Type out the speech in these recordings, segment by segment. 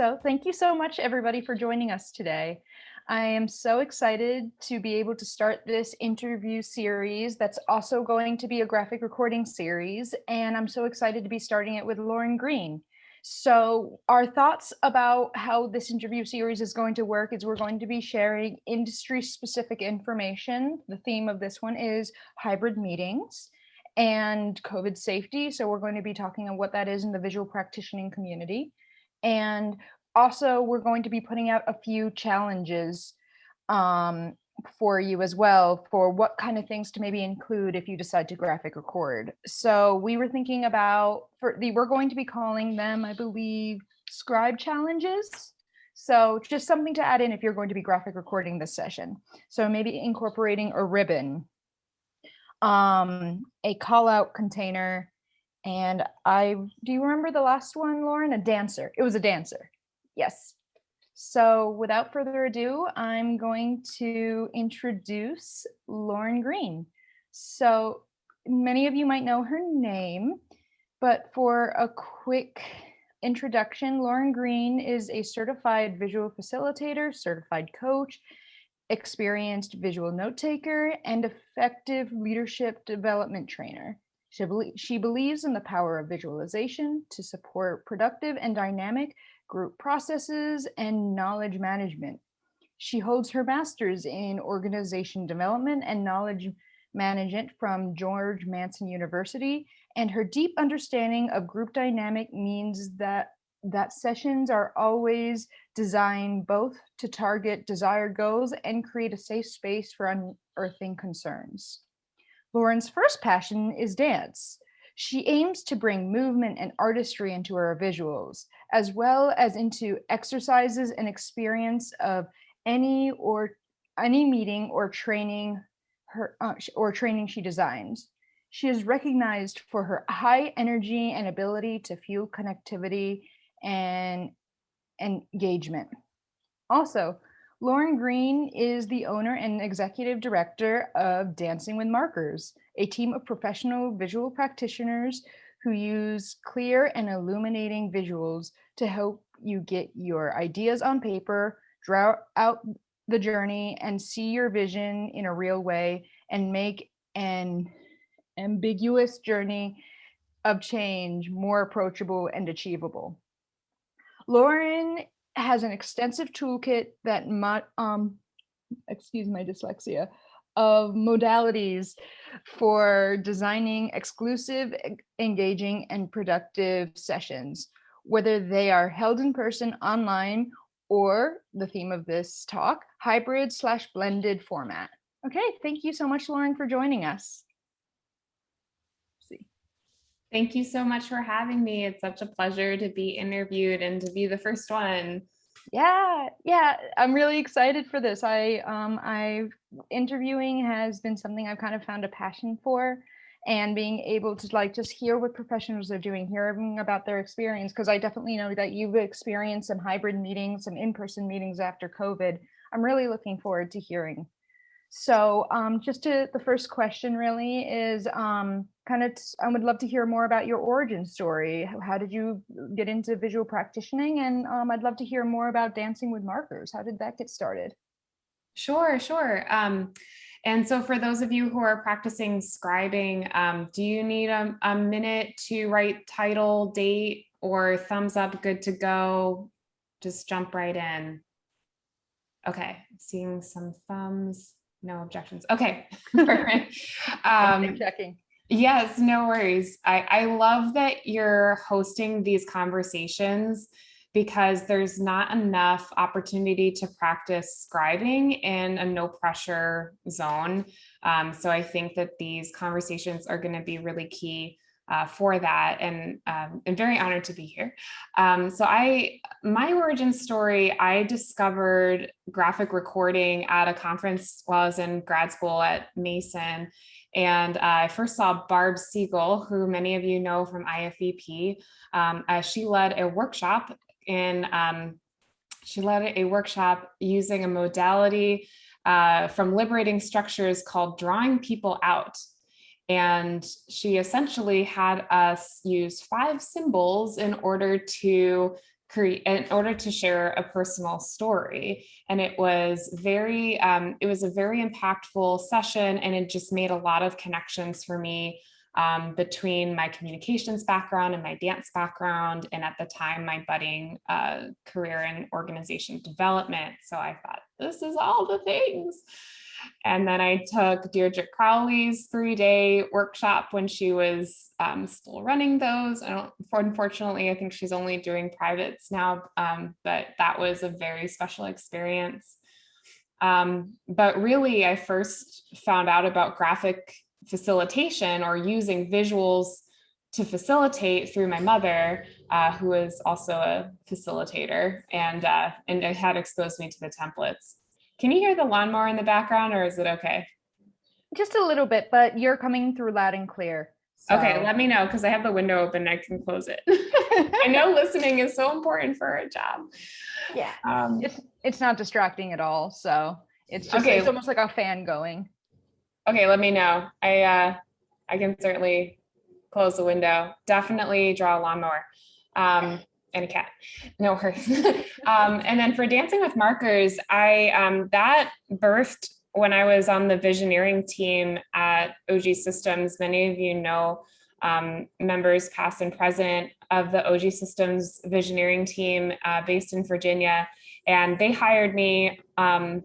So thank you so much, everybody, for joining us today. I am so excited to be able to start this interview series that's also going to be a graphic recording series, and I'm so excited to be starting it with Lauren Green. So our thoughts about how this interview series is going to work is we're going to be sharing industry-specific information. The theme of this one is hybrid meetings and COVID safety. So we're going to be talking on what that is in the visual practicing community. And also, we're going to be putting out a few challenges um, for you as well for what kind of things to maybe include if you decide to graphic record. So we were thinking about, we're going to be calling them, I believe, Scribe challenges. So just something to add in if you're going to be graphic recording this session. So maybe incorporating a ribbon, a call out container, and do you remember the last one, Lauren? A dancer. It was a dancer. Yes. So without further ado, I'm going to introduce Lauren Green. So many of you might know her name, but for a quick introduction, Lauren Green is a certified visual facilitator, certified coach, experienced visual note taker, and effective leadership development trainer. She believes in the power of visualization to support productive and dynamic group processes and knowledge management. She holds her master's in organization development and knowledge management from George Mason University, and her deep understanding of group dynamic means that sessions are always designed both to target desired goals and create a safe space for unearthing concerns. Lauren's first passion is dance. She aims to bring movement and artistry into her visuals, as well as into exercises and experience of any meeting or training she designs. She is recognized for her high energy and ability to fuel connectivity and engagement. Also, Lauren Green is the owner and executive director of Dancing with Markers, a team of professional visual practitioners who use clear and illuminating visuals to help you get your ideas on paper, draw out the journey, and see your vision in a real way and make an ambiguous journey of change more approachable and achievable. Lauren has an extensive toolkit that excuse my dyslexia, of modalities for designing exclusive, engaging, and productive sessions, whether they are held in person, online, or the theme of this talk, hybrid/blended format. Okay, thank you so much, Lauren, for joining us. Thank you so much for having me. It's such a pleasure to be interviewed and to be the first one. Yeah, I'm really excited for this. Interviewing has been something I've kind of found a passion for, and being able to just hear what professionals are doing, hearing about their experience, because I definitely know that you've experienced some hybrid meetings, some in-person meetings after COVID. I'm really looking forward to hearing. So the first question really is I would love to hear more about your origin story. How did you get into visual practicing? And I'd love to hear more about Dancing with Markers. How did that get started? Sure. And so for those of you who are practicing scribing, do you need a minute to write title, date, or thumbs up, good to go? Just jump right in. Okay, seeing some thumbs. No objections. Okay, perfect. Checking. Yes, no worries. I love that you're hosting these conversations because there's not enough opportunity to practice scribing in a no pressure zone. So I think that these conversations are going to be really key for that, and I'm very honored to be here. My origin story, I discovered graphic recording at a conference while I was in grad school at Mason. And I first saw Barb Siegel, who many of you know from IFVP. She led a workshop using a modality from liberating structures called drawing people out. And she essentially had us use 5 symbols in order to in order to share a personal story. And it was it was a very impactful session, and it just made a lot of connections for me between my communications background and my dance background, and at the time, my budding career in organization development. So I thought, this is all the things. And then I took Deirdre Crowley's 3-day workshop when she was still running those. Unfortunately, I think she's only doing privates now, but that was a very special experience. But really, I first found out about graphic facilitation, or using visuals to facilitate, through my mother, who is also a facilitator, and it had exposed me to the templates. Can you hear the lawnmower in the background, or is it okay? Just a little bit, but you're coming through loud and clear. So. Okay, let me know, because I have the window open and I can close it. I know listening is so important for a job. Yeah, it's not distracting at all. So it's just, okay. It's almost like a fan going. Okay, let me know. I can certainly close the window. Definitely draw a lawnmower. And a cat, no worries. And then for Dancing with Markers, that birthed when I was on the visioneering team at OG Systems. Many of you know members past and present of the OG Systems visioneering team based in Virginia, and they hired me on,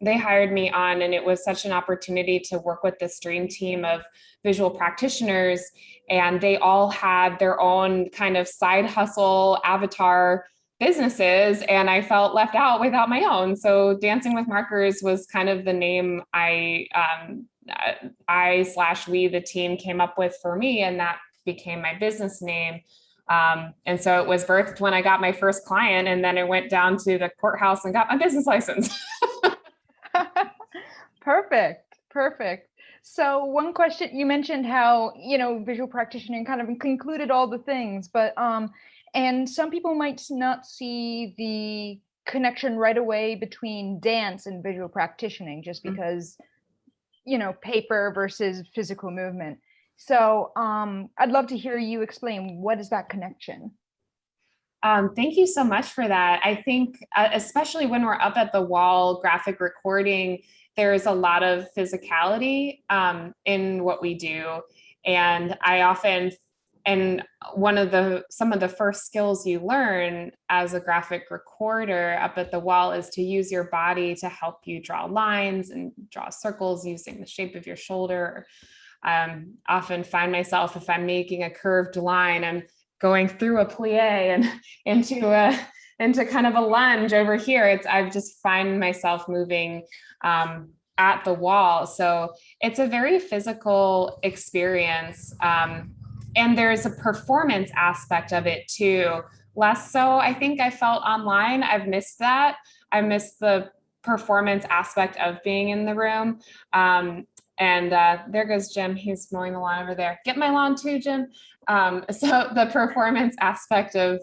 and it was such an opportunity to work with this dream team of visual practitioners. And they all had their own kind of side hustle avatar businesses, and I felt left out without my own. So Dancing with Markers was kind of the name I / we, the team, came up with for me, and that became my business name. And so it was birthed when I got my first client, and then I went down to the courthouse and got my business license. Perfect. So one question, you mentioned how, visual practitioner kind of included all the things, but, and some people might not see the connection right away between dance and visual practicing, just because, paper versus physical movement. So I'd love to hear you explain, what is that connection? Thank you so much for that. I think, especially when we're up at the wall graphic recording, there's a lot of physicality in what we do. And some of the first skills you learn as a graphic recorder up at the wall is to use your body to help you draw lines and draw circles using the shape of your shoulder. Often find myself, if I'm making a curved line, I'm going through a plie and into kind of a lunge over here. I've just find myself moving at the wall. So it's a very physical experience. And there's a performance aspect of it too. Less so, I think, I felt online. I've missed that. I missed the performance aspect of being in the room. And there goes Jim. He's mowing the lawn over there. Get my lawn too, Jim. So the performance aspect of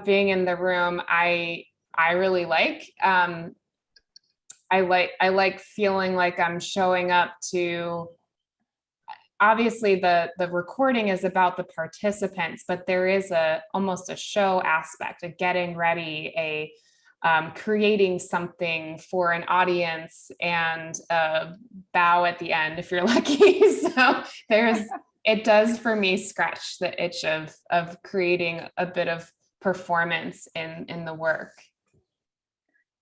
being in the room, I really like. I like feeling like I'm showing up to. Obviously, the recording is about the participants, but there is almost a show aspect, a getting ready, creating something for an audience, and a bow at the end if you're lucky. So it does for me scratch the itch of creating a bit of performance in the work.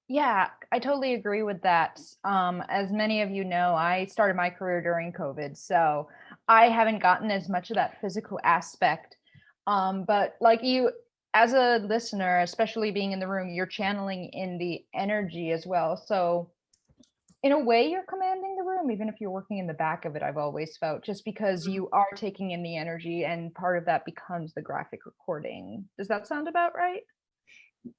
Yeah, I totally agree with that. As many of you know, I started my career during COVID, so I haven't gotten as much of that physical aspect. But like you, as a listener, especially being in the room, you're channeling in the energy as well. So in a way, you're commanding the room, even if you're working in the back of it, I've always felt, just because you are taking in the energy, and part of that becomes the graphic recording. Does that sound about right?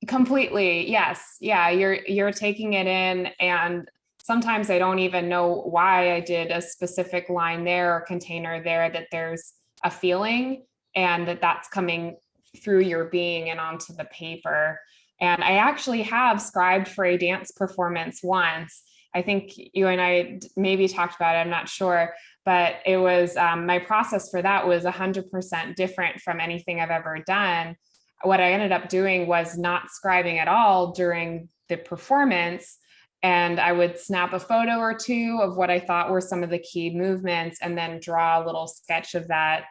Completely. Yes. Yeah. You're taking it in, and sometimes I don't even know why I did a specific line there or container there, that there's a feeling, and that's coming through your being and onto the paper. And I actually have scribed for a dance performance once. I think you and I maybe talked about it, I'm not sure, but it was my process for that was 100% different from anything I've ever done. what I ended up doing was not scribing at all during the performance. And I would snap a photo or two of what I thought were some of the key movements, and then draw a little sketch of that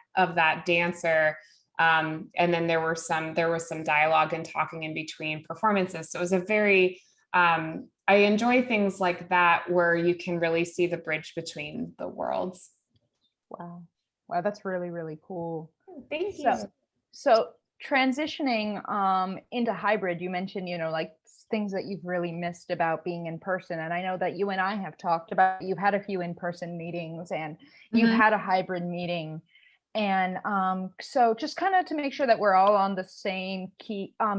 dancer. And then there was some dialogue and talking in between performances. So it was a very, I enjoy things like that where you can really see the bridge between the worlds. Wow. Wow, that's really, really cool. Thank you. So transitioning into hybrid, you mentioned, like things that you've really missed about being in person. And I know that you and I have talked about, you've had a few in-person meetings and you've had a hybrid meeting. And so just kind of to make sure that we're all on the same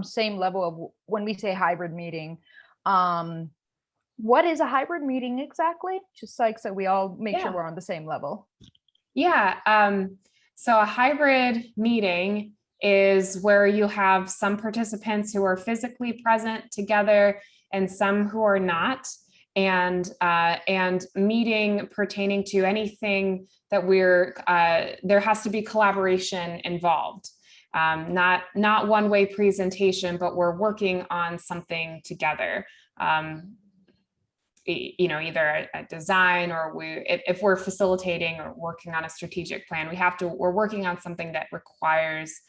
same level of when we say hybrid meeting, what is a hybrid meeting exactly? Just like, so we all make sure we're on the same level. Yeah. So a hybrid meeting is where you have some participants who are physically present together and some who are not, and meeting pertaining to anything that there has to be collaboration involved. Not one-way presentation, but we're working on something together. Either a design, or if we're facilitating or working on a strategic plan, we're working on something that requires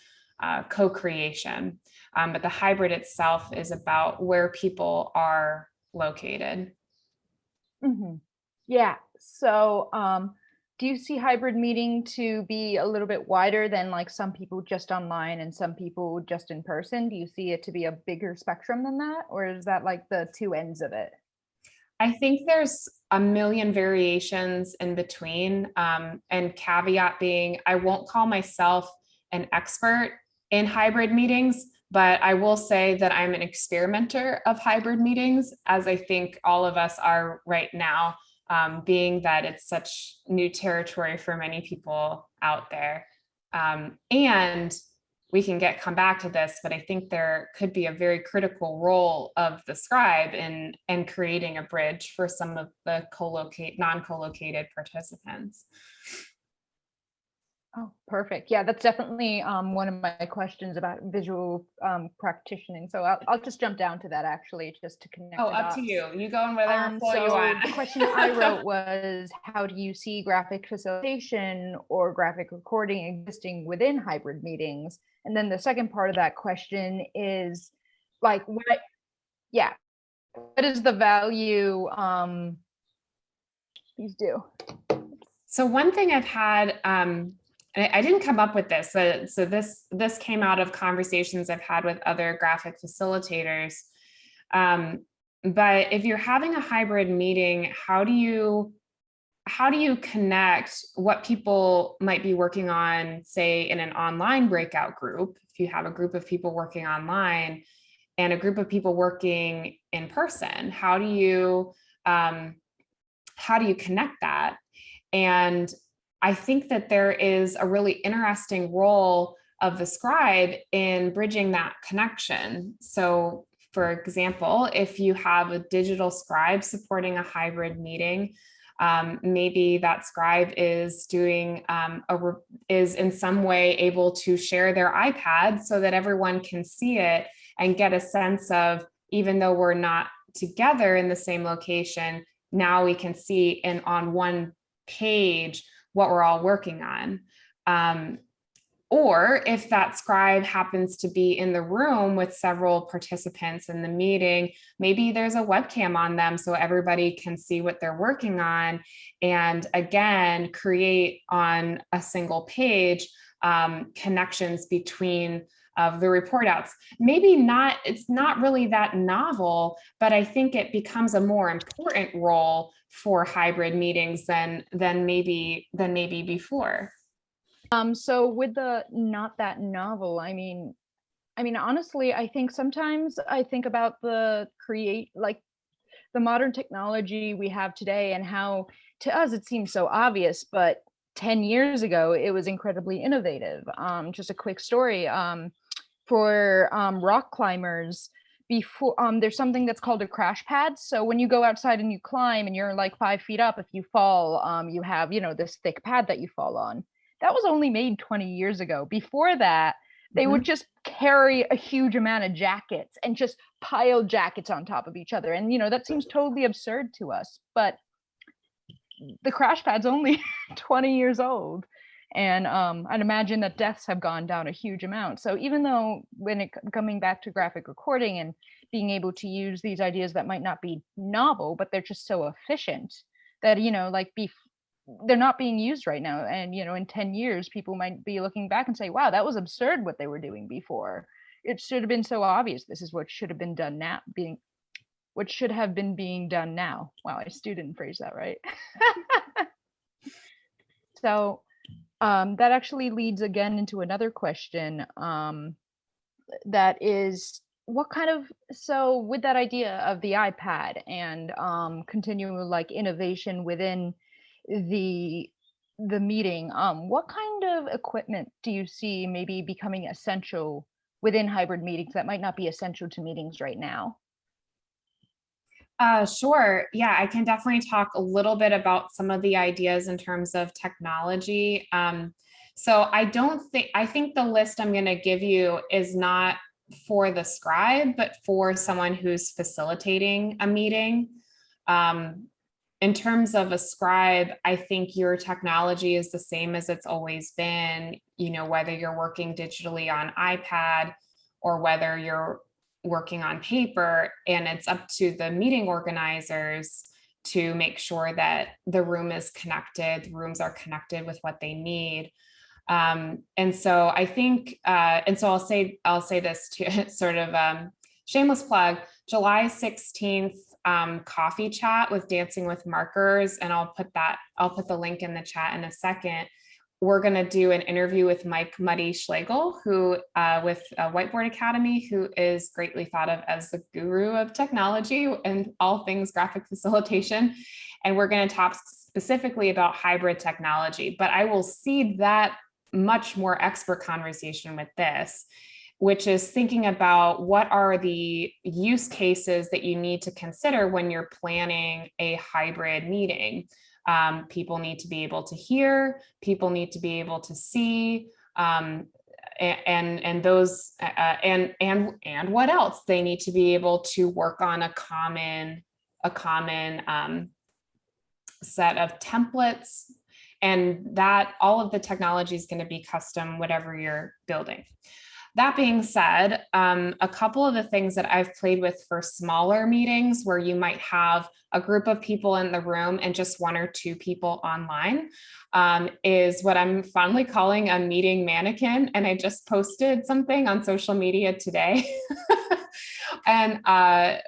co-creation. But the hybrid itself is about where people are located. Yeah. So do you see hybrid meeting to be a little bit wider than like some people just online and some people just in person? Do you see it to be a bigger spectrum than that? Or is that like the two ends of it? I think there's a million variations in between, and caveat being, I won't call myself an expert in hybrid meetings, but I will say that I'm an experimenter of hybrid meetings, as I think all of us are right now, being that it's such new territory for many people out there. And we can come back to this, but I think there could be a very critical role of the scribe in creating a bridge for some of the non-co-located participants. Oh, perfect. Yeah, that's definitely one of my questions about visual practicing. So I'll just jump down to that actually, just to connect. Oh, up to you. You go in whatever flow you want. The question I wrote was, how do you see graphic facilitation or graphic recording existing within hybrid meetings? And then the second part of that question is like, what is the value? Please do. So one thing I've had, I didn't come up with this. So this came out of conversations I've had with other graphic facilitators. But if you're having a hybrid meeting, how do you connect what people might be working on, say in an online breakout group, if you have a group of people working online and a group of people working in person? How do you connect that? And I think that there is a really interesting role of the scribe in bridging that connection. So for example, if you have a digital scribe supporting a hybrid meeting, maybe that scribe is doing is in some way able to share their iPad so that everyone can see it and get a sense of, even though we're not together in the same location, now we can see on one page what we're all working on. Or if that scribe happens to be in the room with several participants in the meeting, maybe there's a webcam on them so everybody can see what they're working on. And again, create on a single page connections between the report outs. It's not really that novel, but I think it becomes a more important role for hybrid meetings than maybe before. So with the not that novel, I mean, honestly, I think sometimes I think about the modern technology we have today and how to us it seems so obvious, but 10 years ago it was incredibly innovative. Just a quick story for rock climbers. Before there's something that's called a crash pad. So when you go outside and you climb and you're like 5 feet up, if you fall, you have this thick pad that you fall on. That was only made 20 years ago. Before that, They would just carry a huge amount of jackets and just pile jackets on top of each other. And, that seems totally absurd to us, but the crash pad's only 20 years old. And I'd imagine that deaths have gone down a huge amount. So even though coming back to graphic recording and being able to use these ideas that might not be novel, but they're just so efficient that, they're not being used right now. And, in 10 years, people might be looking back and say, wow, that was absurd what they were doing before. It should have been so obvious. This is what should have been done now, what should have been being done now. Wow, I still didn't phrase that right. So that actually leads again into another question. That is, so with that idea of the iPad and continuing like innovation within the meeting, what kind of equipment do you see maybe becoming essential within hybrid meetings that might not be essential to meetings right now? Sure. Yeah, I can definitely talk a little bit about some of the ideas in terms of technology. So I think the list I'm going to give you is not for the scribe, but for someone who's facilitating a meeting. In terms of a scribe, I think your technology is the same as it's always been, whether you're working digitally on iPad or whether you're working on paper, and it's up to the meeting organizers to make sure that the room is connected, the rooms are connected with what they need. And so I think, and so I'll say this to sort of shameless plug, July 16th, coffee chat with Dancing with Markers. And I'll put the link in the chat in a second. We're going to do an interview with Mike Muddy Schlegel, who with Whiteboard Academy, who is greatly thought of as the guru of technology and all things graphic facilitation. And we're going to talk specifically about hybrid technology, but I will seed that much more expert conversation with this, which is thinking about what are the use cases that you need to consider when you're planning a hybrid meeting. People need to be able to hear, people need to be able to see, and what else? They need to be able to work on a common set of templates, and that all of the technology is going to be custom, whatever you're building. That being said, a couple of the things that I've played with for smaller meetings where you might have a group of people in the room and just one or two people online is what I'm fondly calling a meeting mannequin. And I just posted something on social media today. And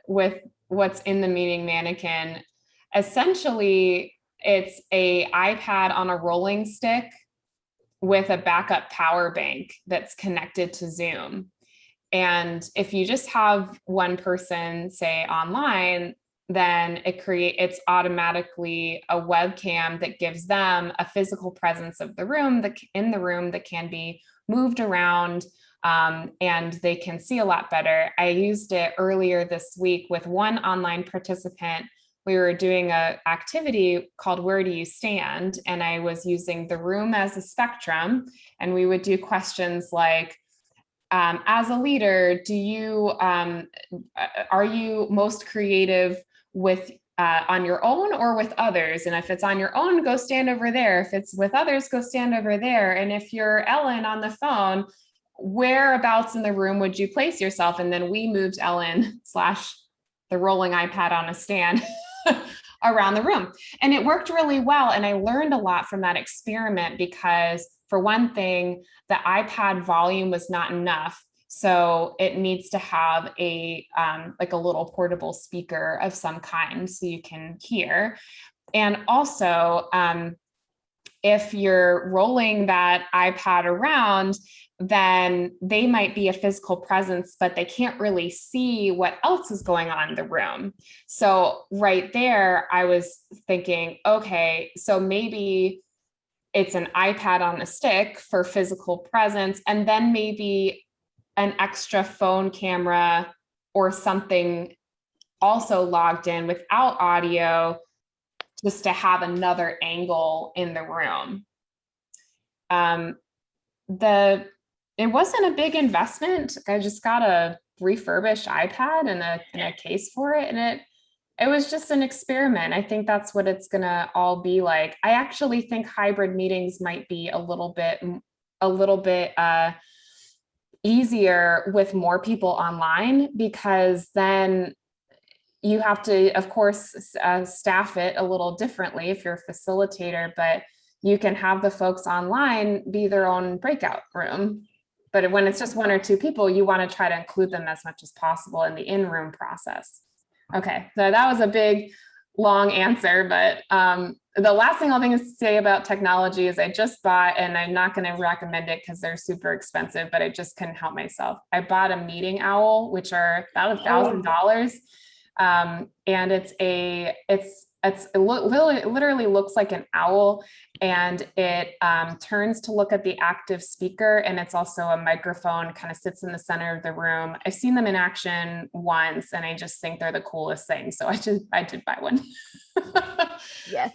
with what's in the meeting mannequin, essentially it's a iPad on a rolling stick with a backup power bank that's connected to Zoom. And if you just have one person, say online, then it's automatically a webcam that gives them a physical presence of the room in the room that can be moved around, and they can see a lot better. I used it earlier this week with one online participant. We were doing an activity called Where Do You Stand? And I was using the room as a spectrum. And we would do questions like, as a leader, are you most creative with on your own or with others? And if it's on your own, go stand over there. If it's with others, go stand over there. And if you're Ellen on the phone, whereabouts in the room would you place yourself? And then we moved Ellen / the rolling iPad on a stand around the room. And it worked really well. And I learned a lot from that experiment because, for one thing, the iPad volume was not enough. So it needs to have like a little portable speaker of some kind so you can hear. And also, if you're rolling that iPad around, then they might be a physical presence, but they can't really see what else is going on in the room. So right there, I was thinking, okay, so maybe it's an iPad on a stick for physical presence, and then maybe an extra phone camera or something also logged in without audio, just to have another angle in the room. it wasn't a big investment. I just got a refurbished iPad and a case for it. And it was just an experiment. I think that's what it's gonna all be like. I actually think hybrid meetings might be a little bit easier with more people online, because then you have to, of course, staff it a little differently if you're a facilitator, but you can have the folks online be their own breakout room. But when it's just one or two people, you want to try to include them as much as possible in the in-room process. Okay, so that was a big, long answer, but the last thing I'll think is to say about technology is I just bought, and I'm not going to recommend it because they're super expensive, but I just couldn't help myself. I bought a meeting owl, which are about $1,000. And it literally looks like an owl, and it turns to look at the active speaker, and it's also a microphone, kind of sits in the center of the room. I've seen them in action once, and I just think they're the coolest thing. So I did buy one. Yes.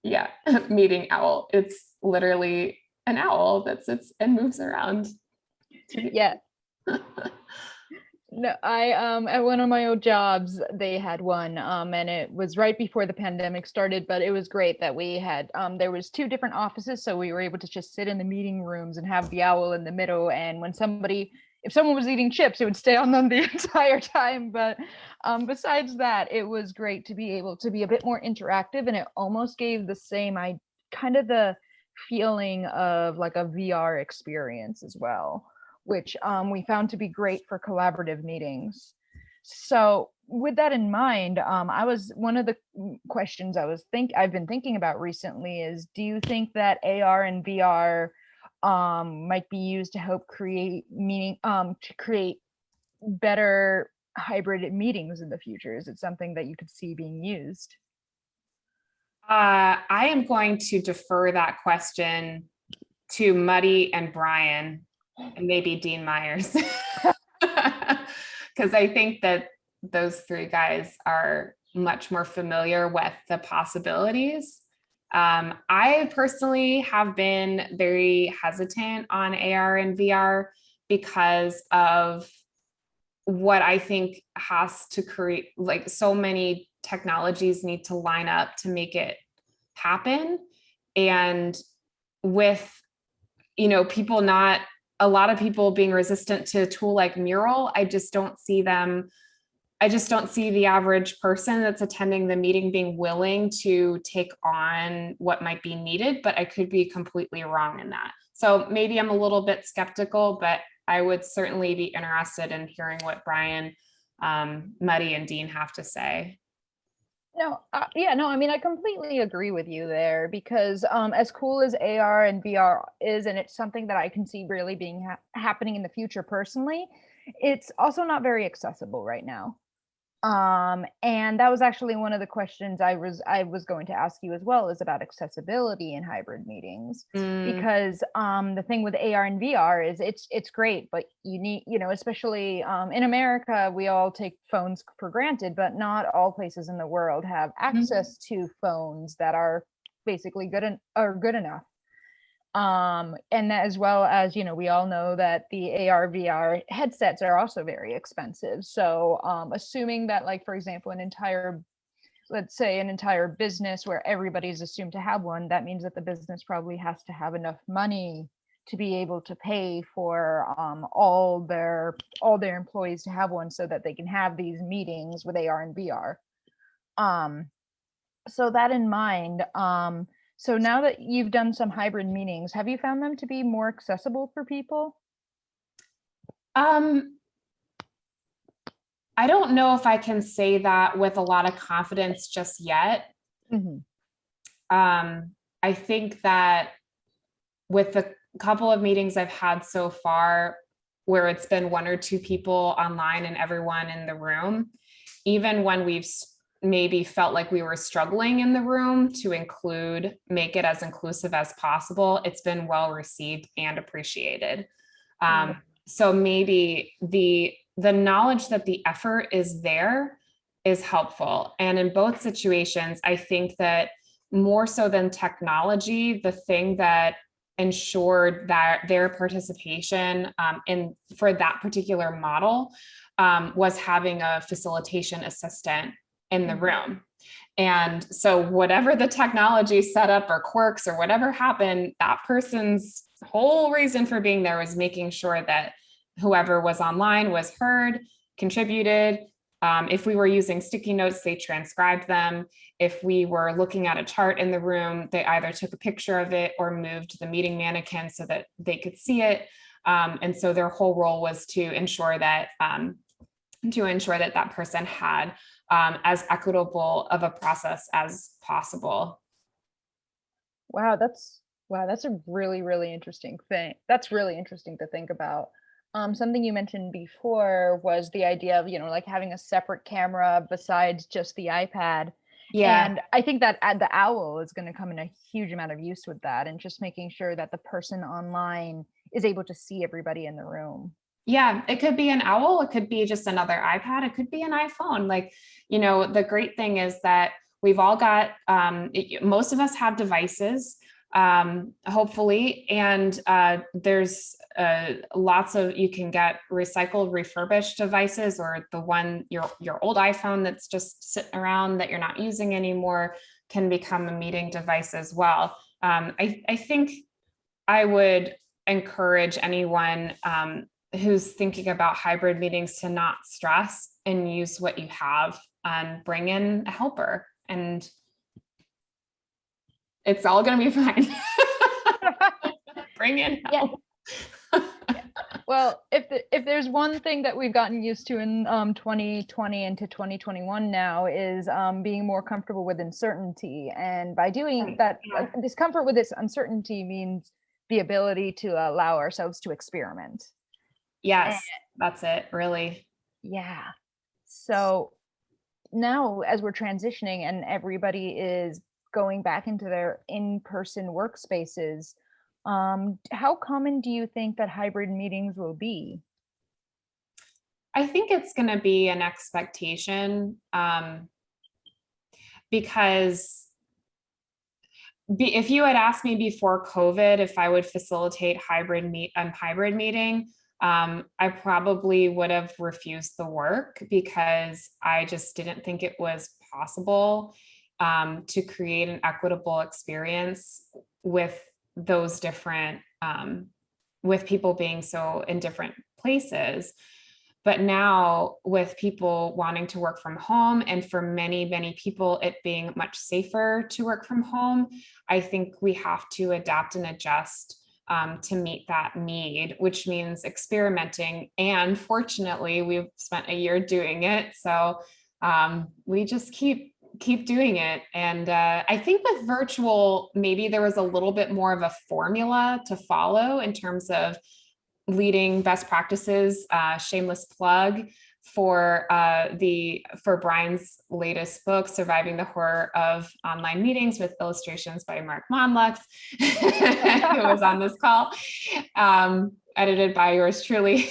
Yeah, meeting owl. It's literally an owl that sits and moves around. Yeah. No, I at one of my old jobs, they had one, and it was right before the pandemic started, but it was great that we had there was two different offices, so we were able to just sit in the meeting rooms and have the owl in the middle. And when if someone was eating chips, it would stay on them the entire time. But besides that, it was great to be able to be a bit more interactive, and it almost gave the same kind of the feeling of like a VR experience as well, which we found to be great for collaborative meetings. So with that in mind, one of the questions I've been thinking about recently is, do you think that AR and VR might be used to help create to create better hybrid meetings in the future? Is it something that you could see being used? I am going to defer that question to Muddy and Brian, and maybe Dean Myers, because I think that those three guys are much more familiar with the possibilities. I personally have been very hesitant on AR and VR because of what I think has to create, like, so many technologies need to line up to make it happen. And with, a lot of people being resistant to a tool like Mural, I just don't see the average person that's attending the meeting being willing to take on what might be needed, but I could be completely wrong in that. So maybe I'm a little bit skeptical, but I would certainly be interested in hearing what Brian, Muddy, and Dean have to say. No, I mean, I completely agree with you there, because as cool as AR and VR is, and it's something that I can see really being happening in the future personally, it's also not very accessible right now. And that was actually one of the questions I was going to ask you as well, is about accessibility in hybrid meetings. Because the thing with AR and VR is it's great, but you need, especially in America, we all take phones for granted, but not all places in the world have access to phones that are basically good enough. And that, as well as, we all know that the AR VR headsets are also very expensive. So assuming that, like, for example, let's say an entire business where everybody's assumed to have one, that means that the business probably has to have enough money to be able to pay for all their employees to have one, so that they can have these meetings with AR and VR. So that in mind, so now that you've done some hybrid meetings, have you found them to be more accessible for people? I don't know if I can say that with a lot of confidence just yet. I think that with the couple of meetings I've had so far, where it's been one or two people online and everyone in the room, even when we've maybe felt like we were struggling in the room to make it as inclusive as possible, it's been well received and appreciated. So maybe the knowledge that the effort is there is helpful. And in both situations, I think that more so than technology, the thing that ensured that their participation in for that particular model was having a facilitation assistant in the room. And so whatever the technology setup or quirks or whatever happened, that person's whole reason for being there was making sure that whoever was online was heard, contributed. If we were using sticky notes, they transcribed them. If we were looking at a chart in the room, they either took a picture of it or moved the meeting mannequin so that they could see it. And so their whole role was to ensure that that person had as equitable of a process as possible. Wow, that's a really, really interesting thing. That's really interesting to think about. Something you mentioned before was the idea of, like having a separate camera besides just the iPad. Yeah. And I think that the owl is going to come in a huge amount of use with that, and just making sure that the person online is able to see everybody in the room. Yeah, it could be an owl, it could be just another iPad, it could be an iPhone. Like, the great thing is that we've all got, most of us have devices, hopefully, and there's lots of, you can get recycled, refurbished devices, or the one, your old iPhone that's just sitting around that you're not using anymore can become a meeting device as well. I think I would encourage anyone who's thinking about hybrid meetings to not stress and use what you have and bring in a helper, and it's all going to be fine. Bring in help. Yeah. Well, if there's one thing that we've gotten used to in 2020 into 2021 now is being more comfortable with uncertainty, and by doing that, discomfort with this uncertainty means the ability to allow ourselves to experiment. Yes, that's it, really. Yeah. So now, as we're transitioning and everybody is going back into their in-person workspaces, how common do you think that hybrid meetings will be? I think it's going to be an expectation, because if you had asked me before COVID if I would facilitate hybrid meeting, I probably would have refused the work because I just didn't think it was possible to create an equitable experience with those different, with people being so in different places. But now, with people wanting to work from home, and for many, many people, it being much safer to work from home, I think we have to adapt and adjust to meet that need, which means experimenting. And fortunately, we've spent a year doing it. So we just keep doing it. And I think with virtual, maybe there was a little bit more of a formula to follow in terms of leading best practices. Shameless plug for Brian's latest book, Surviving the Horror of Online Meetings, with illustrations by Mark Monlux, who was on this call, edited by yours truly.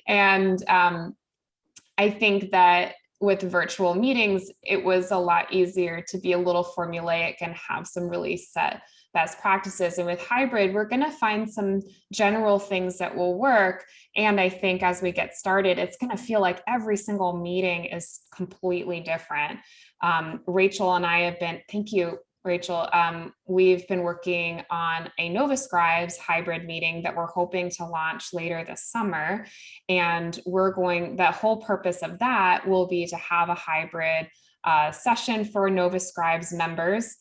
And I think that with virtual meetings, it was a lot easier to be a little formulaic and have some really set best practices. And with hybrid, we're going to find some general things that will work. And I think as we get started, it's going to feel like every single meeting is completely different. Rachel and I have been, thank you, Rachel. We've been working on a Nova Scribes hybrid meeting that we're hoping to launch later this summer. And the whole purpose of that will be to have a hybrid session for Nova Scribes members.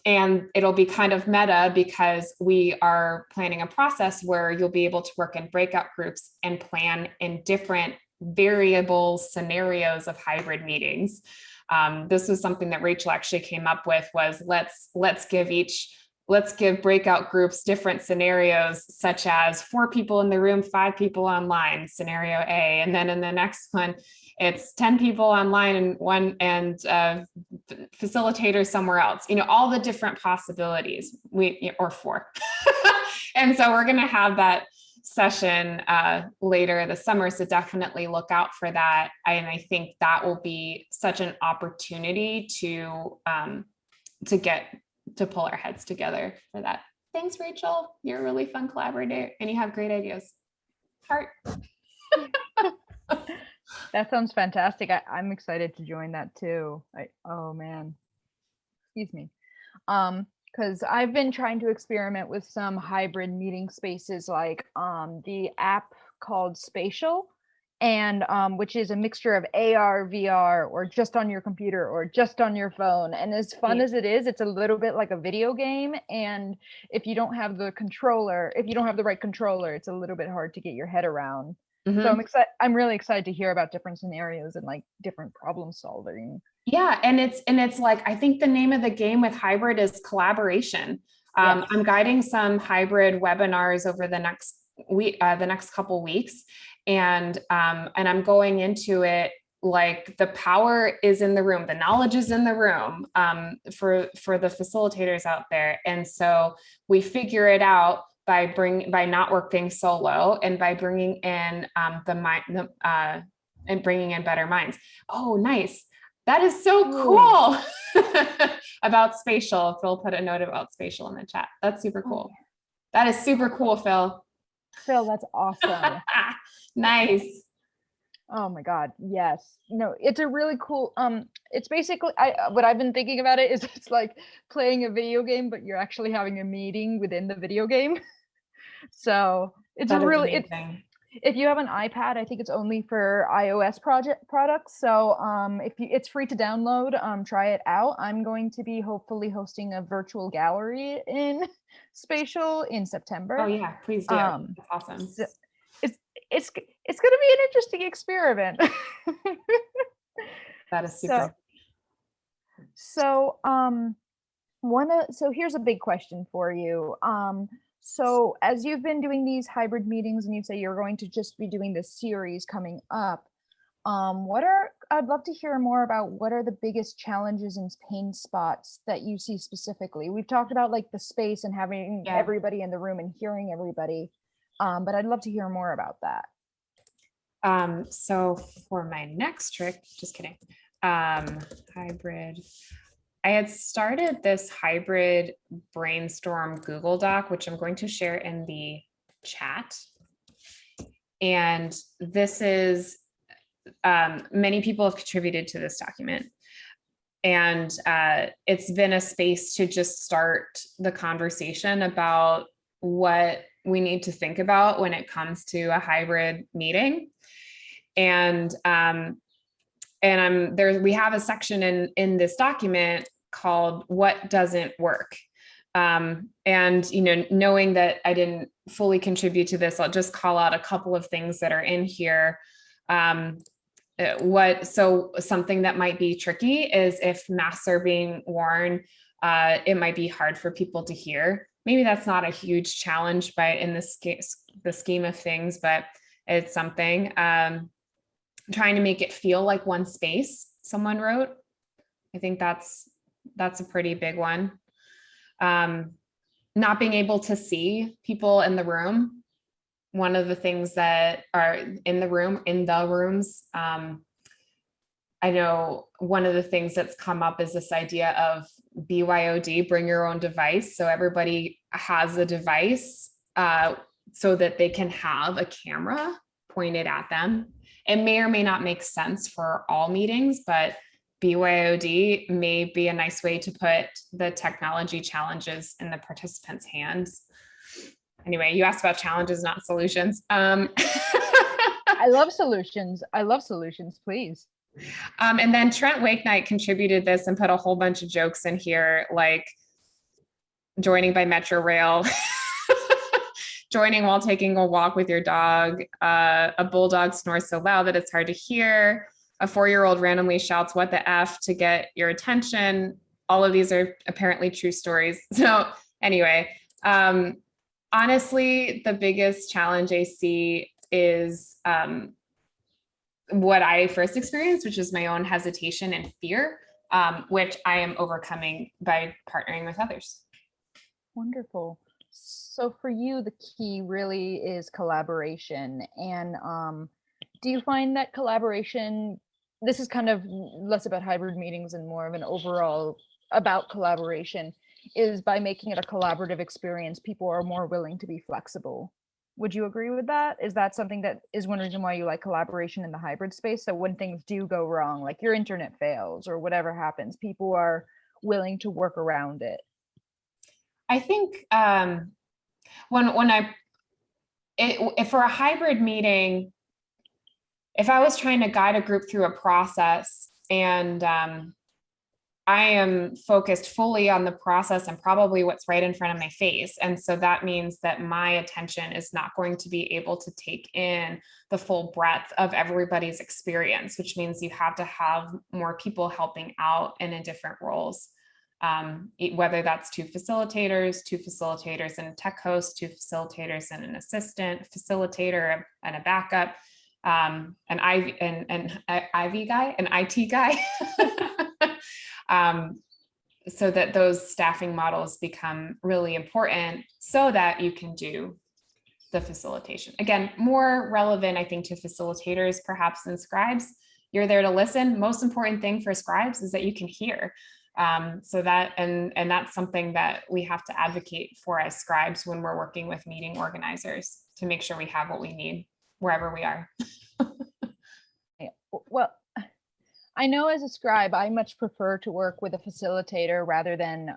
And it'll be kind of meta because we are planning a process where you'll be able to work in breakout groups and plan in different variable scenarios of hybrid meetings. This was something that Rachel actually came up with, was let's give breakout groups different scenarios, such as 4 people in the room, 5 people online, scenario A. And then in the next one, it's 10 people online and facilitators somewhere else, all the different possibilities, or 4. And so we're going to have that session later this summer. So definitely look out for that. And I think that will be such an opportunity to get pull our heads together for that. Thanks, Rachel. You're a really fun collaborator and you have great ideas. Heart. That sounds fantastic. I'm excited to join that too. Oh man, excuse me. Because I've been trying to experiment with some hybrid meeting spaces, like the app called Spatial, and which is a mixture of AR, VR, or just on your computer or just on your phone. And as fun as it is, it's a little bit like a video game. And if you don't have the right controller, it's a little bit hard to get your head around. So I'm really excited to hear about different scenarios and like different problem solving. Yeah, and it's like, I think the name of the game with hybrid is collaboration. Yes. I'm guiding some hybrid webinars over the next week, the next couple weeks, and I'm going into it like the power is in the room, the knowledge is in the room, for the facilitators out there, and so we figure it out by not working solo and by bringing in and bringing in better minds. Oh, nice. That is so cool. About Spatial. Phil put a note about Spatial in the chat. That's super cool. That is super cool, Phil. Phil, that's awesome. Nice. Oh my God. Yes. No, it's a really cool, it's basically, what I've been thinking about it is it's like playing a video game, but you're actually having a meeting within the video game. So it's if you have an iPad, I think it's only for iOS products. So it's free to download, try it out. I'm going to be hopefully hosting a virtual gallery in Spatial in September. Oh yeah, please do. That's awesome. So it's going to be an interesting experiment. That is super. So here's a big question for you. So as you've been doing these hybrid meetings and you say you're going to just be doing this series coming up, I'd love to hear more about what are the biggest challenges and pain spots that you see specifically. We've talked about like the space and having everybody in the room and hearing everybody, but I'd love to hear more about that. So for my next trick, just kidding, hybrid, I had started this hybrid brainstorm Google Doc, which I'm going to share in the chat. And this is, many people have contributed to this document. And it's been a space to just start the conversation about what we need to think about when it comes to a hybrid meeting. And we have a section in this document called "What Doesn't Work." And knowing that I didn't fully contribute to this, I'll just call out a couple of things that are in here. Something that might be tricky is if masks are being worn, it might be hard for people to hear. Maybe that's not a huge challenge in the scheme of things, but it's something. Trying to make it feel like one space, someone wrote. I think that's a pretty big one. Not being able to see people in the room. One of the things that are in the rooms, I know one of the things that's come up is this idea of BYOD, bring your own device. So everybody has a device so that they can have a camera pointed at them. It may or may not make sense for all meetings, but BYOD may be a nice way to put the technology challenges in the participants' hands. Anyway, you asked about challenges, not solutions. I love solutions. Please. And then Trent Wakenight contributed this and put a whole bunch of jokes in here, like joining by Metro Rail, joining while taking a walk with your dog, a bulldog snores so loud that it's hard to hear, a 4-year-old randomly shouts, "What the F," to get your attention. All of these are apparently true stories. So anyway, honestly, the biggest challenge I see is what I first experienced, which is my own hesitation and fear, which I am overcoming by partnering with others. Wonderful. So for you, the key really is collaboration. And do you find that collaboration, this is kind of less about hybrid meetings and more of an overall about collaboration. is by making it a collaborative experience, people are more willing to be flexible. Would you agree with that? Is that something that is one reason why you like collaboration in the hybrid space? So when things do go wrong, like your internet fails or whatever happens, people are willing to work around it. I think if for a hybrid meeting, if I was trying to guide a group through a process and I am focused fully on the process and probably what's right in front of my face. And so that means that my attention is not going to be able to take in the full breadth of everybody's experience, which means you have to have more people helping out and in different roles. Whether that's two facilitators and a tech host, two facilitators and an assistant facilitator and a backup, an IT guy. So that those staffing models become really important so that you can do the facilitation. Again, more relevant, I think, to facilitators perhaps than scribes. You're there to listen. Most important thing for scribes is that you can hear. So that, and that's something that we have to advocate for as scribes when we're working with meeting organizers to make sure we have what we need wherever we are. Well, I know as a scribe, I much prefer to work with a facilitator rather than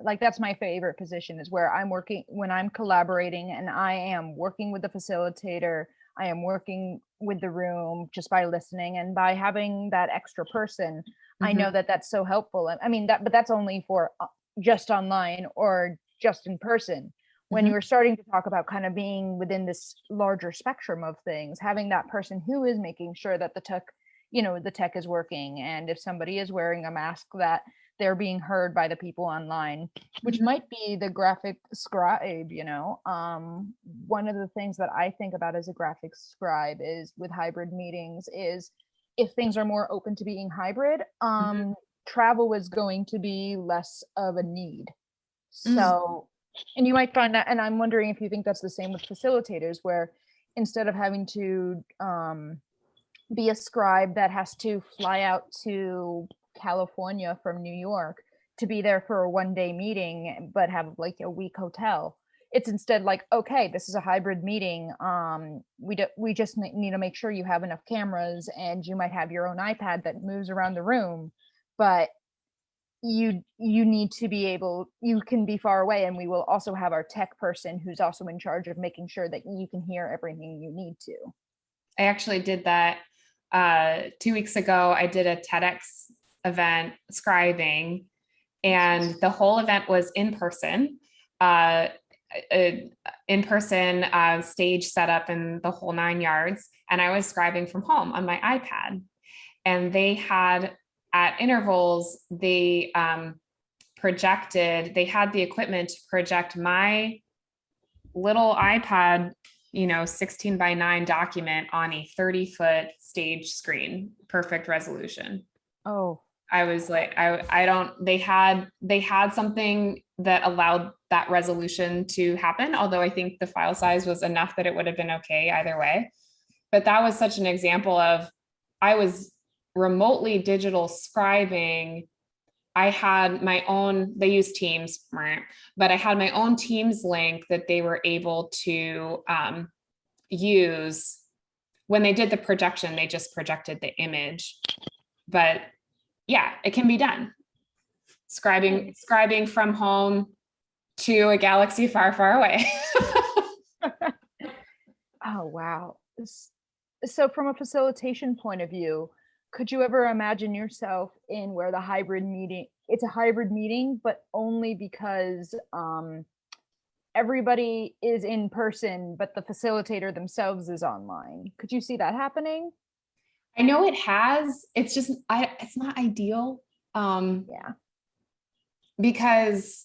like that's my favorite position, is where I'm working when I'm collaborating and I am working with the facilitator. I am working with the room just by listening, and by having that extra person, I know that that's so helpful. I mean, but that's only for just online or just in person. When you were starting to talk about kind of being within this larger spectrum of things, having that person who is making sure that the tech is working, and if somebody is wearing a mask, that they're being heard by the people online, which might be the graphic scribe. One of the things that I think about as a graphic scribe is with hybrid meetings is if things are more open to being hybrid, travel is going to be less of a need. So, and you might find that, and I'm wondering if you think that's the same with facilitators, where instead of having to be a scribe that has to fly out to California from New York to be there for a one-day meeting, but have like a week hotel, it's instead like, okay, this is a hybrid meeting. We just need to make sure you have enough cameras, and you might have your own iPad that moves around the room, but you need to be able, you can be far away, and we will also have our tech person who's also in charge of making sure that you can hear everything you need to. I actually did that 2 weeks ago. I did a TEDx event scribing, and the whole event was in person, stage setup and the whole 9 yards. And I was scribing from home on my iPad, and they had at intervals, they had the equipment to project my little iPad 16:9 document on a 30-foot stage screen, perfect resolution. Oh, I was like, they had something that allowed that resolution to happen. Although I think the file size was enough that it would have been okay either way. But that was such an example of, I was remotely digital scribing. I had my own, they use Teams, but I had my own Teams link that they were able to use. When they did the projection, they just projected the image. But yeah, it can be done. Scribing from home to a galaxy far, far away. Oh, wow. So from a facilitation point of view, could you ever imagine yourself in where it's a hybrid meeting, but only because everybody is in person, but the facilitator themselves is online? Could you see that happening? I know it has. It's just, it's not ideal. Yeah. Because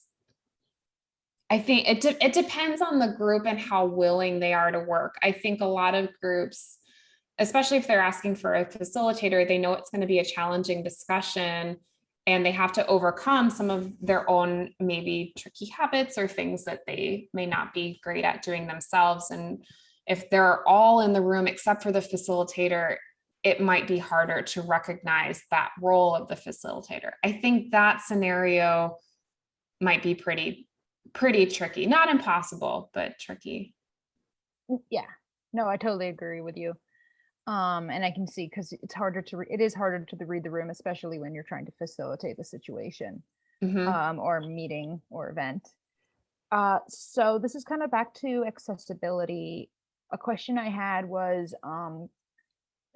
I think it depends on the group and how willing they are to work. I think a lot of groups, especially if they're asking for a facilitator, they know it's going to be a challenging discussion, and they have to overcome some of their own maybe tricky habits or things that they may not be great at doing themselves. And if they're all in the room except for the facilitator, it might be harder to recognize that role of the facilitator. I think that scenario might be pretty tricky. Not impossible, but tricky. Yeah, no, I totally agree with you. And I can see, because it is harder to read the room, especially when you're trying to facilitate the situation, Mhm. or meeting or event. So this is kind of back to accessibility. A question I had was,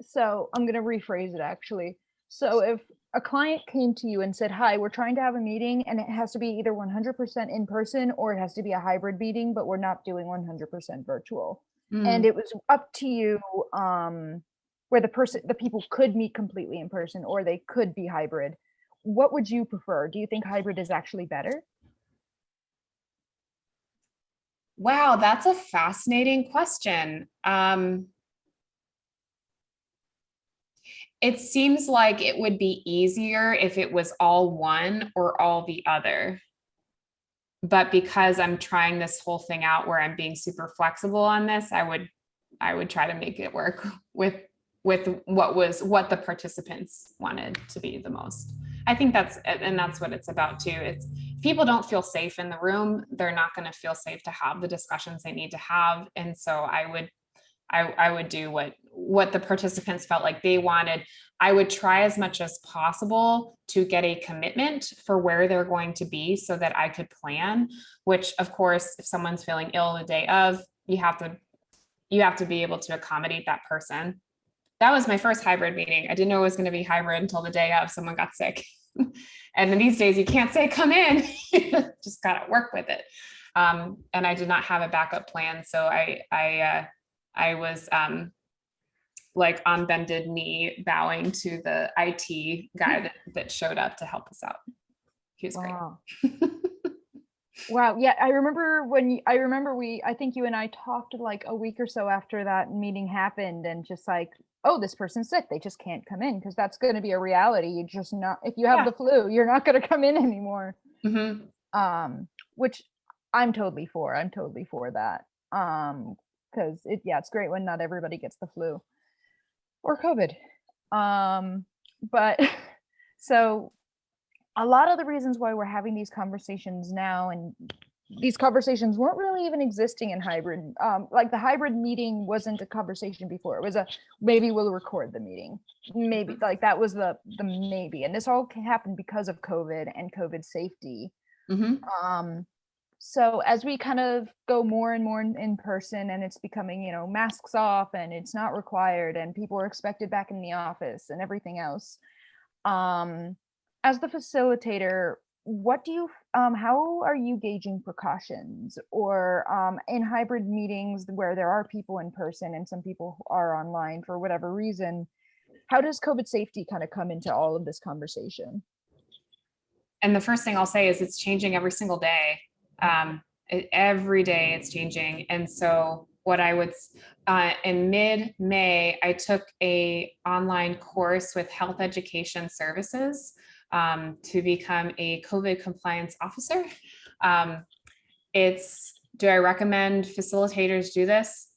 so I'm going to rephrase it actually. So if a client came to you and said, "Hi, we're trying to have a meeting and it has to be either 100% in person or it has to be a hybrid meeting, but we're not doing 100% virtual." And Mm. it was up to you, where the people could meet completely in person or they could be hybrid. What would you prefer? Do you think hybrid is actually better? Wow, that's a fascinating question. It seems like it would be easier if it was all one or all the other. But because I'm trying this whole thing out where I'm being super flexible on this, I would try to make it work with what the participants wanted to be the most. I think that's what it's about too. It's if people don't feel safe in the room, they're not going to feel safe to have the discussions they need to have. And so I would do what the participants felt like they wanted. I would try as much as possible to get a commitment for where they're going to be so that I could plan, which of course, if someone's feeling ill the day of, you have to be able to accommodate that person. That was my first hybrid meeting. I didn't know it was going to be hybrid until the day of someone got sick. And then these days you can't say come in, just got to work with it. And I did not have a backup plan. So I was like on bended knee bowing to the IT guy that showed up to help us out. He was great. Wow. Wow. Yeah, I think you and I talked like a week or so after that meeting happened, and just like, oh, this person's sick. They just can't come in, because that's going to be a reality. You just not, if you have Yeah. the flu, you're not going to come in anymore. Mhm. Which I'm totally for. I'm totally for that. Because it's great when not everybody gets the flu or COVID. But so a lot of the reasons why we're having these conversations now, and these conversations weren't really even existing in hybrid. Like the hybrid meeting wasn't a conversation before. It was a maybe we'll record the meeting. Maybe, like that was the maybe. And this all happened because of COVID and COVID safety. Mhm. So as we kind of go more and more in person, and it's becoming, masks off and it's not required and people are expected back in the office and everything else. As the facilitator, what do you how are you gauging precautions, or in hybrid meetings where there are people in person and some people who are online for whatever reason, how does COVID safety kind of come into all of this conversation? And the first thing I'll say is it's changing every single day. Every day it's changing. And so what I would, in mid-May, I took a online course with Health Education Services to become a COVID compliance officer. Do I recommend facilitators do this?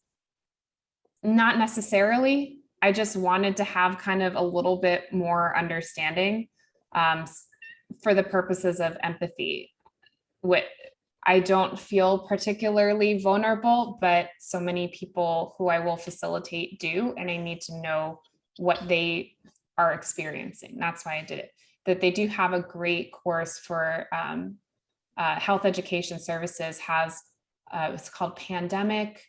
Not necessarily. I just wanted to have kind of a little bit more understanding for the purposes of empathy. I don't feel particularly vulnerable, but so many people who I will facilitate do, and I need to know what they are experiencing. That's why I did it. That they do have a great course for Health Education Services has, it's called Pandemic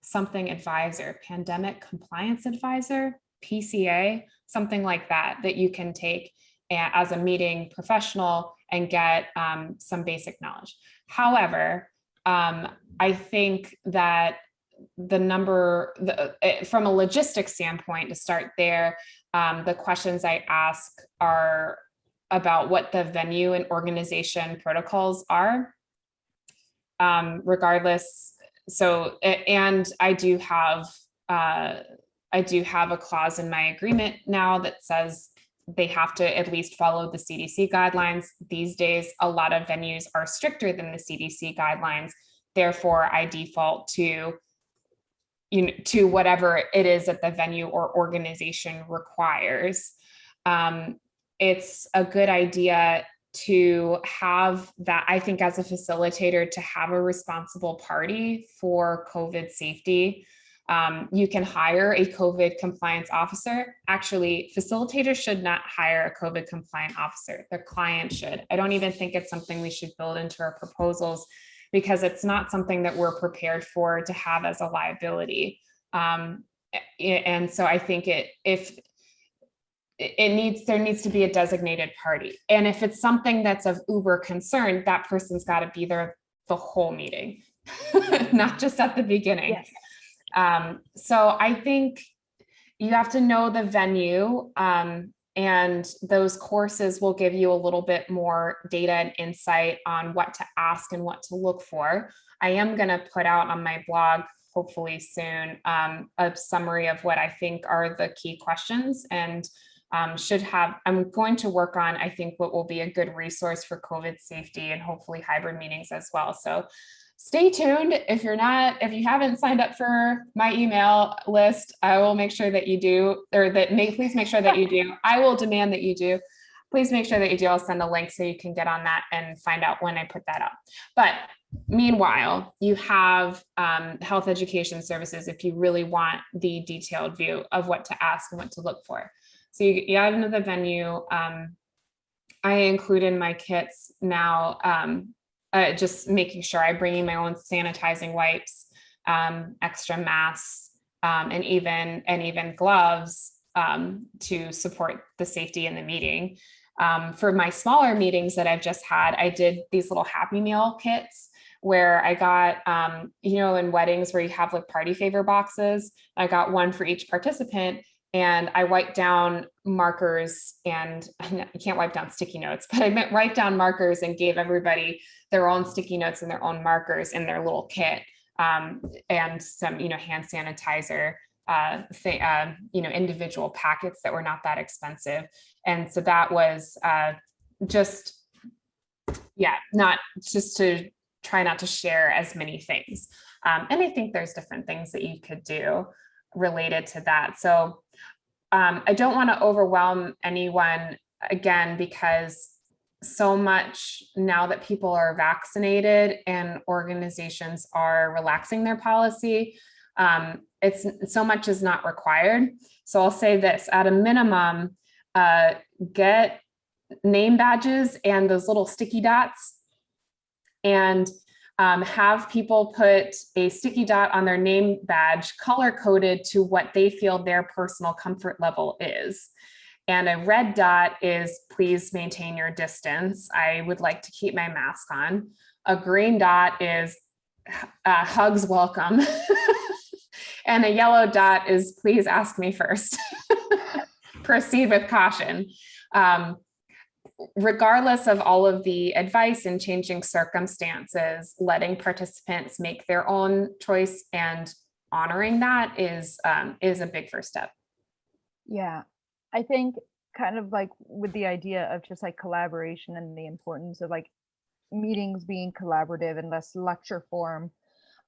something advisor, Pandemic Compliance Advisor, PCA, something like that, that you can take as a meeting professional and get some basic knowledge. However, I think that from a logistics standpoint, to start there, the questions I ask are about what the venue and organization protocols are, regardless. So, and I do have a clause in my agreement now that says they have to at least follow the CDC guidelines. These days, a lot of venues are stricter than the CDC guidelines. Therefore, I default to whatever it is that the venue or organization requires. It's a good idea to have that, I think as a facilitator, to have a responsible party for COVID safety. You can hire a COVID compliance officer. Actually, facilitators should not hire a COVID compliant officer. Their client should. I don't even think it's something we should build into our proposals because it's not something that we're prepared for to have as a liability. And so I think there needs to be a designated party. And if it's something that's of uber concern, that person's got to be there the whole meeting, not just at the beginning. Yes. So I think you have to know the venue, and those courses will give you a little bit more data and insight on what to ask and what to look for. I am going to put out on my blog, hopefully soon, a summary of what I think are the key questions, and I'm going to work on, I think, what will be a good resource for COVID safety and hopefully hybrid meetings as well. So stay tuned. If you haven't signed up for my email list, I will make sure that you do, or please make sure that you do. I will demand that you do. Please make sure that you do. I'll send a link so you can get on that and find out when I put that up. But meanwhile, you have health education services if you really want the detailed view of what to ask and what to look for. So you add into the venue. I include in my kits now, just making sure I'm bringing my own sanitizing wipes, extra masks, and even gloves to support the safety in the meeting. For my smaller meetings that I've just had, I did these little Happy Meal kits where I got, in weddings where you have like party favor boxes, I got one for each participant. And I wiped down markers, and you can't wipe down sticky notes, but I meant write down markers and gave everybody their own sticky notes and their own markers in their little kit, and some, hand sanitizer, individual packets that were not that expensive. And so that was not just to try not to share as many things. And I think there's different things that you could do related to that. So I don't want to overwhelm anyone again, because so much now that people are vaccinated and organizations are relaxing their policy, it's so much is not required. So I'll say this: at a minimum, get name badges and those little sticky dots, and have people put a sticky dot on their name badge, color coded to what they feel their personal comfort level is. And a red dot is please maintain your distance. I would like to keep my mask on. A green dot is hugs welcome. And a yellow dot is please ask me first. Proceed with caution. Regardless of all of the advice and changing circumstances, letting participants make their own choice and honoring that is a big first step. Yeah, I think kind of like with the idea of just like collaboration and the importance of like meetings being collaborative and less lecture form,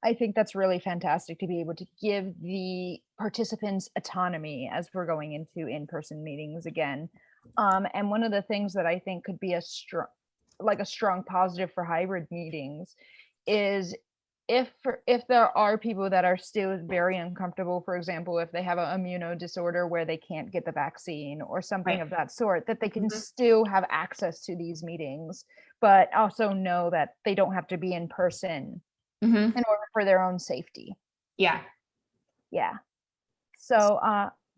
I think that's really fantastic to be able to give the participants autonomy as we're going into in-person meetings again. And one of the things that I think could be a strong positive for hybrid meetings is if there are people that are still very uncomfortable, for example, if they have an immuno disorder where they can't get the vaccine or something Right. of that sort, that they can still have access to these meetings, but also know that they don't have to be in person in order for their own safety. Yeah. So,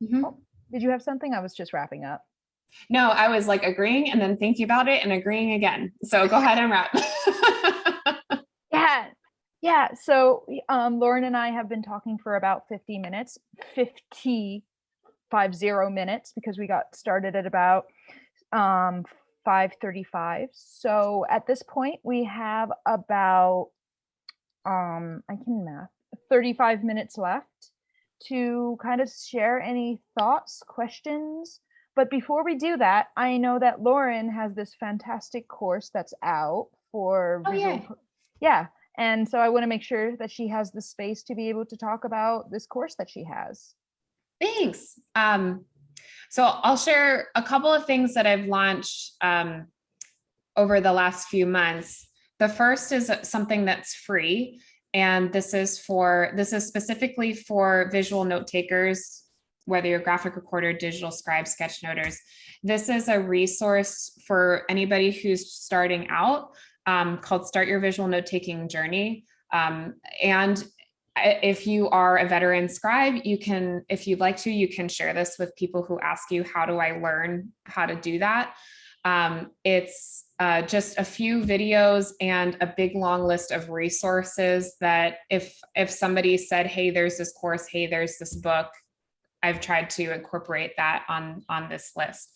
did you have something? I was just wrapping up. No, I was like agreeing and then thinking about it and agreeing again. So go ahead and wrap. Yeah. So Lauren and I have been talking for about 50 minutes, 50 minutes, because we got started at about 5:35. So at this point we have about I can math 35 minutes left to kind of share any thoughts, questions. But before we do that, I know that Lauren has this fantastic course that's out for yeah. And so I want to make sure that she has the space to be able to talk about this course that she has. Thanks. So I'll share a couple of things that I've launched over the last few months. The first is something that's free, and this is specifically for visual note takers, whether you're graphic recorder, digital scribe, sketchnoters. This is a resource for anybody who's starting out, called Start Your Visual Note Taking Journey. And if you are a veteran scribe, you can, if you'd like to, you can share this with people who ask you, how do I learn how to do that? It's just a few videos and a big long list of resources that if somebody said, hey, there's this course, hey, there's this book, I've tried to incorporate that on this list.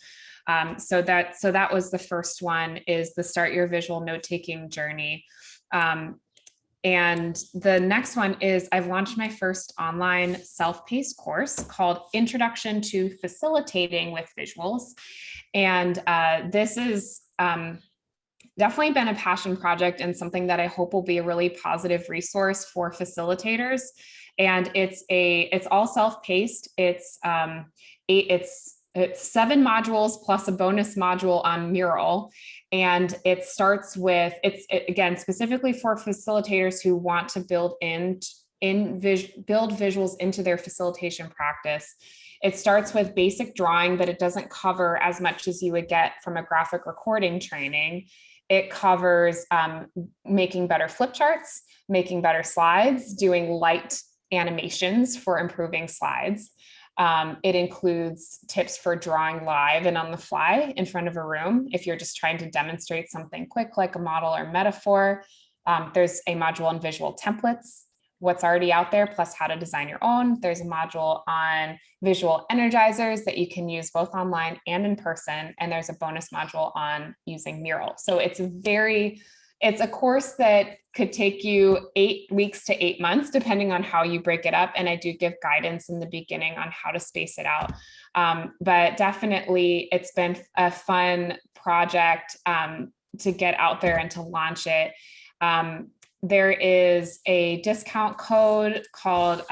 So that was the first one, is the Start Your Visual Note Taking Journey. And the next one is, I've launched my first online self-paced course called Introduction to Facilitating with Visuals. And this is definitely been a passion project and something that I hope will be a really positive resource for facilitators. And it's all self-paced. It's 7 modules plus a bonus module on Mural. And it starts with, again, specifically for facilitators who want to build visuals into their facilitation practice. It starts with basic drawing, but it doesn't cover as much as you would get from a graphic recording training. It covers making better flip charts, making better slides, doing light animations for improving slides. It includes tips for drawing live and on the fly in front of a room. If you're just trying to demonstrate something quick, like a model or metaphor, there's a module on visual templates, what's already out there, plus how to design your own. There's a module on visual energizers that you can use both online and in person. And there's a bonus module on using Mural. So it's a course that could take you 8 weeks to 8 months, depending on how you break it up. And I do give guidance in the beginning on how to space it out. But definitely it's been a fun project to get out there and to launch it. There is a discount code called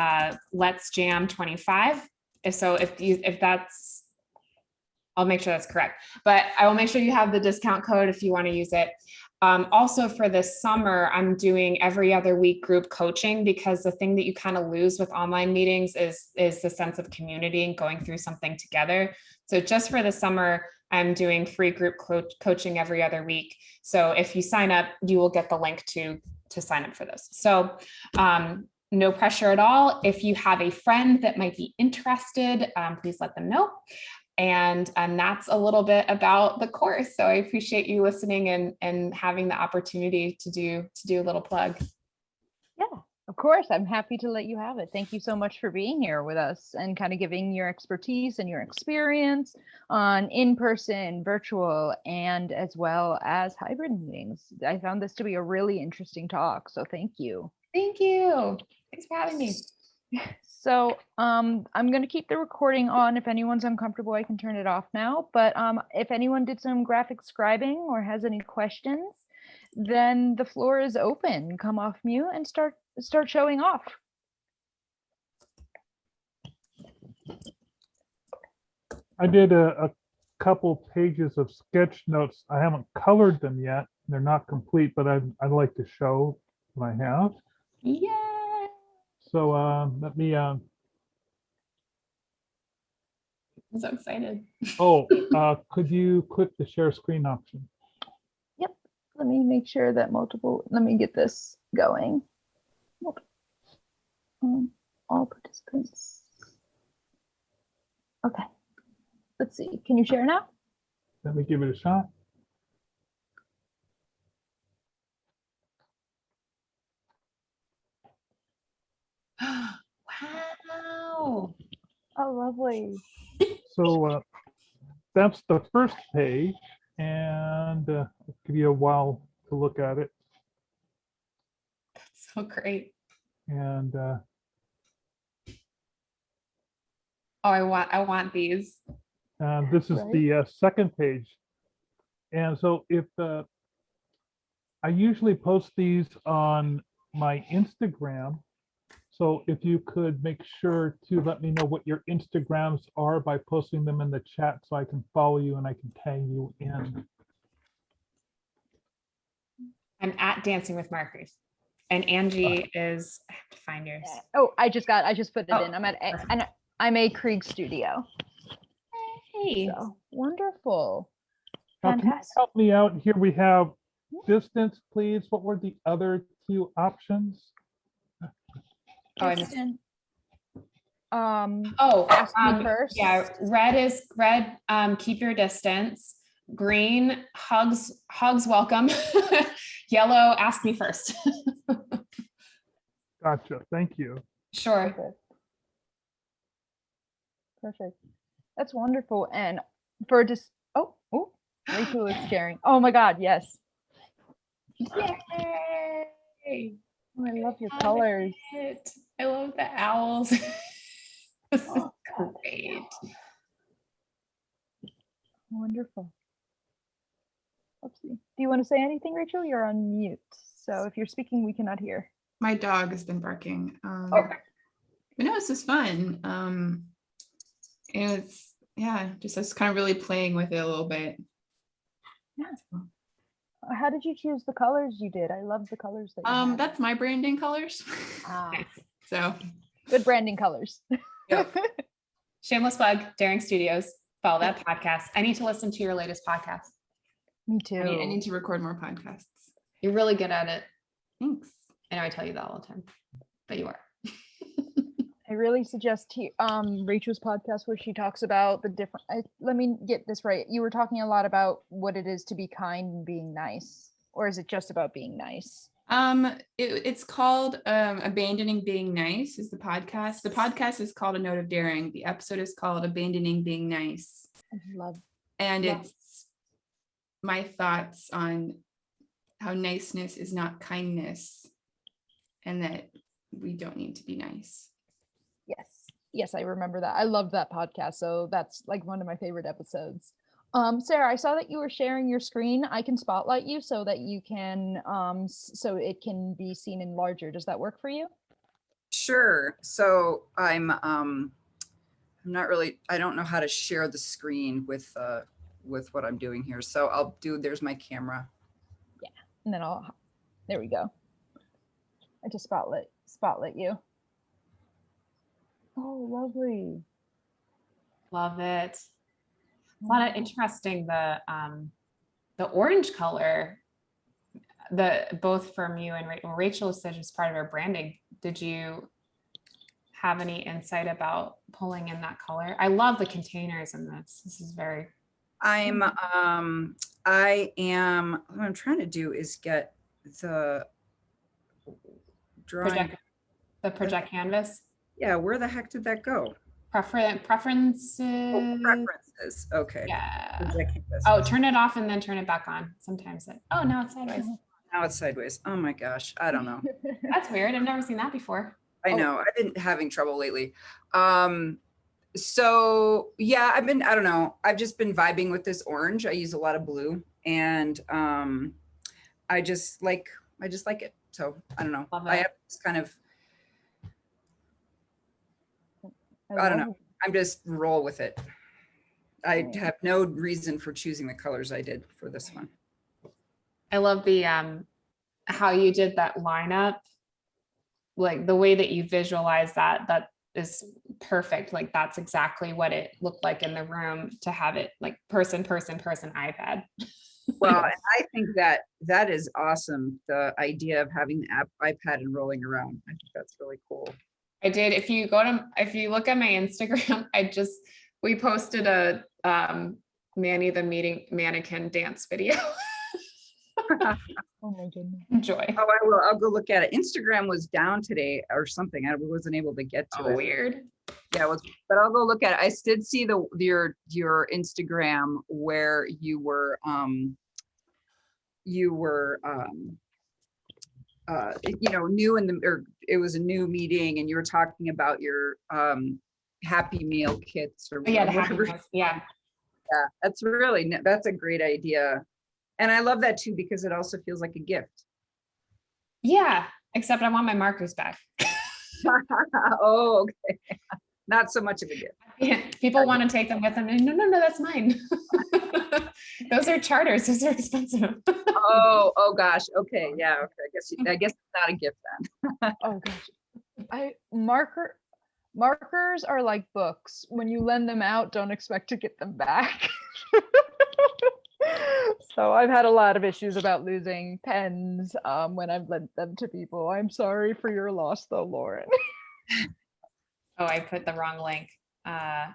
Let's Jam 25. So if that's, I'll make sure that's correct, but I will make sure you have the discount code if you want to use it. Also for this summer, I'm doing every other week group coaching, because the thing that you kind of lose with online meetings is the sense of community and going through something together. So just for the summer, I'm doing free group coaching every other week. So if you sign up, you will get the link to sign up for this. So no pressure at all. If you have a friend that might be interested, please let them know. And that's a little bit about the course. So I appreciate you listening and having the opportunity to do a little plug. Yeah, of course. I'm happy to let you have it. Thank you so much for being here with us and kind of giving your expertise and your experience on in-person, virtual, and as well as hybrid meetings. I found this to be a really interesting talk. So thank you. Thank you. Thanks for having me. So I'm going to keep the recording on. If anyone's uncomfortable, I can turn it off now. But if anyone did some graphic scribing or has any questions, then the floor is open. Come off mute and start showing off. I did a couple pages of sketch notes. I haven't colored them yet. They're not complete, but I'd like to show what I have. Yeah. So let me. I'm so excited. Could you click the share screen option? Yep. Let me make sure that let me get this going. All participants. Okay. Let's see. Can you share now? Let me give it a shot. Wow. Oh, lovely. So that's the first page, and I'll give you a while to look at it. That's so great. And I want these. this is Right. the second page. And so if I usually post these on my Instagram. So if you could make sure to let me know what your Instagrams are by posting them in the chat so I can follow you and I can tag you in. I'm at Dancing with Markers. And Angie is, I have to find yours. Oh, I just put it Oh, in. I'm at perfect. and I'm a Krieg studio. Hey. So wonderful. Now, can you Fantastic. help me out? Here we have distance, please. What were the other two options? Oh, I missed Kristen, Oh, ask me first. yeah, red, keep your distance. Green, hugs welcome. Yellow, ask me first. Gotcha. Thank you. Sure. Perfect. Perfect. That's wonderful. And for just oh, Rachel is sharing. Oh my God, yes. Yay! Oh, I love your colors. I love the owls. This is Oh, great. wonderful. Oopsie. Do you want to say anything, Rachel? You're on mute. So if you're speaking, we cannot hear. My dog has been barking. Okay. But no, this is fun. It's just us kind of really playing with it a little bit. How did you choose the colors you did? I love the colors that you had. That's my branding colors. Ah, So good branding colors. Yep. Shameless plug, Daring Studios. Follow that podcast. I need to listen to your latest podcast. Me too. I need to record more podcasts. You're really good at it. Thanks. I know I tell you that all the time, but you are. I really suggest Rachel's podcast where she talks about the different. Let me get this right. You were talking a lot about what it is to be kind and being nice, or is it just about being nice? It's called Abandoning Being Nice is the podcast. The podcast is called A Note of Daring. The episode is called Abandoning Being Nice. I love. And Yeah. it's my thoughts on how niceness is not kindness and that we don't need to be nice. Yes, I remember that. I love that podcast. So that's like one of my favorite episodes. Sarah, I saw that you were sharing your screen. I can spotlight you so that you can, so it can be seen in larger. Does that work for you? Sure. So I'm not really, I don't know how to share the screen with what I'm doing here. So I'll do, there's my camera. And then there we go. I just spotlight you. Oh, lovely. Love it. It's a lot of interesting. The orange color, both from you and Rachel said it's part of her branding. Did you have any insight about pulling in that color? I love the containers in this. This is very. I am, what I'm trying to do is get the drawing. Project canvas. Yeah, where the heck did that go? Preferences. Oh, preferences. Okay. Yeah. Project canvas. Oh, turn it off and then turn it back on. Sometimes oh, now it's sideways. Now it's sideways. Oh my gosh. I don't know. That's weird. I've never seen that before. I know. I've been having trouble lately. So yeah, I don't know. I've just been vibing with this orange. I use a lot of blue and I just like it. So I don't know. I have this kind of, I don't know. I'm just roll with it. I have no reason for choosing the colors I did for this one. I love the how you did that lineup, like the way that you visualize that is perfect. Like that's exactly what it looked like in the room to have it like person, iPad. Well, and I think that is awesome. The idea of having the iPad and rolling around. I think that's really cool. I did. If you look at my Instagram, we posted a Manny the Meeting Mannequin dance video. Oh my goodness. Enjoy. Oh, I will. I'll go look at it. Instagram was down today or something. I wasn't able to get to it. Weird. Yeah, it was, but I'll go look at it. I did see your Instagram where you were new or it was a new meeting and you were talking about your Happy Meal kits or Yeah, the Happy whatever. Meals. Yeah. Yeah, that's a great idea. And I love that too, because it also feels like a gift. Yeah, except I want my markers back. Oh, okay. Not so much of a gift. Yeah, people want to take them with them. And no, that's mine. Those are charters. Those are expensive. Oh gosh. Okay. Yeah. Okay. I guess it's not a gift then. Oh gosh. Markers are like books. When you lend them out, don't expect to get them back. So I've had a lot of issues about losing pens when I've lent them to people. I'm sorry for your loss though, Lauren. Oh, I put the wrong link.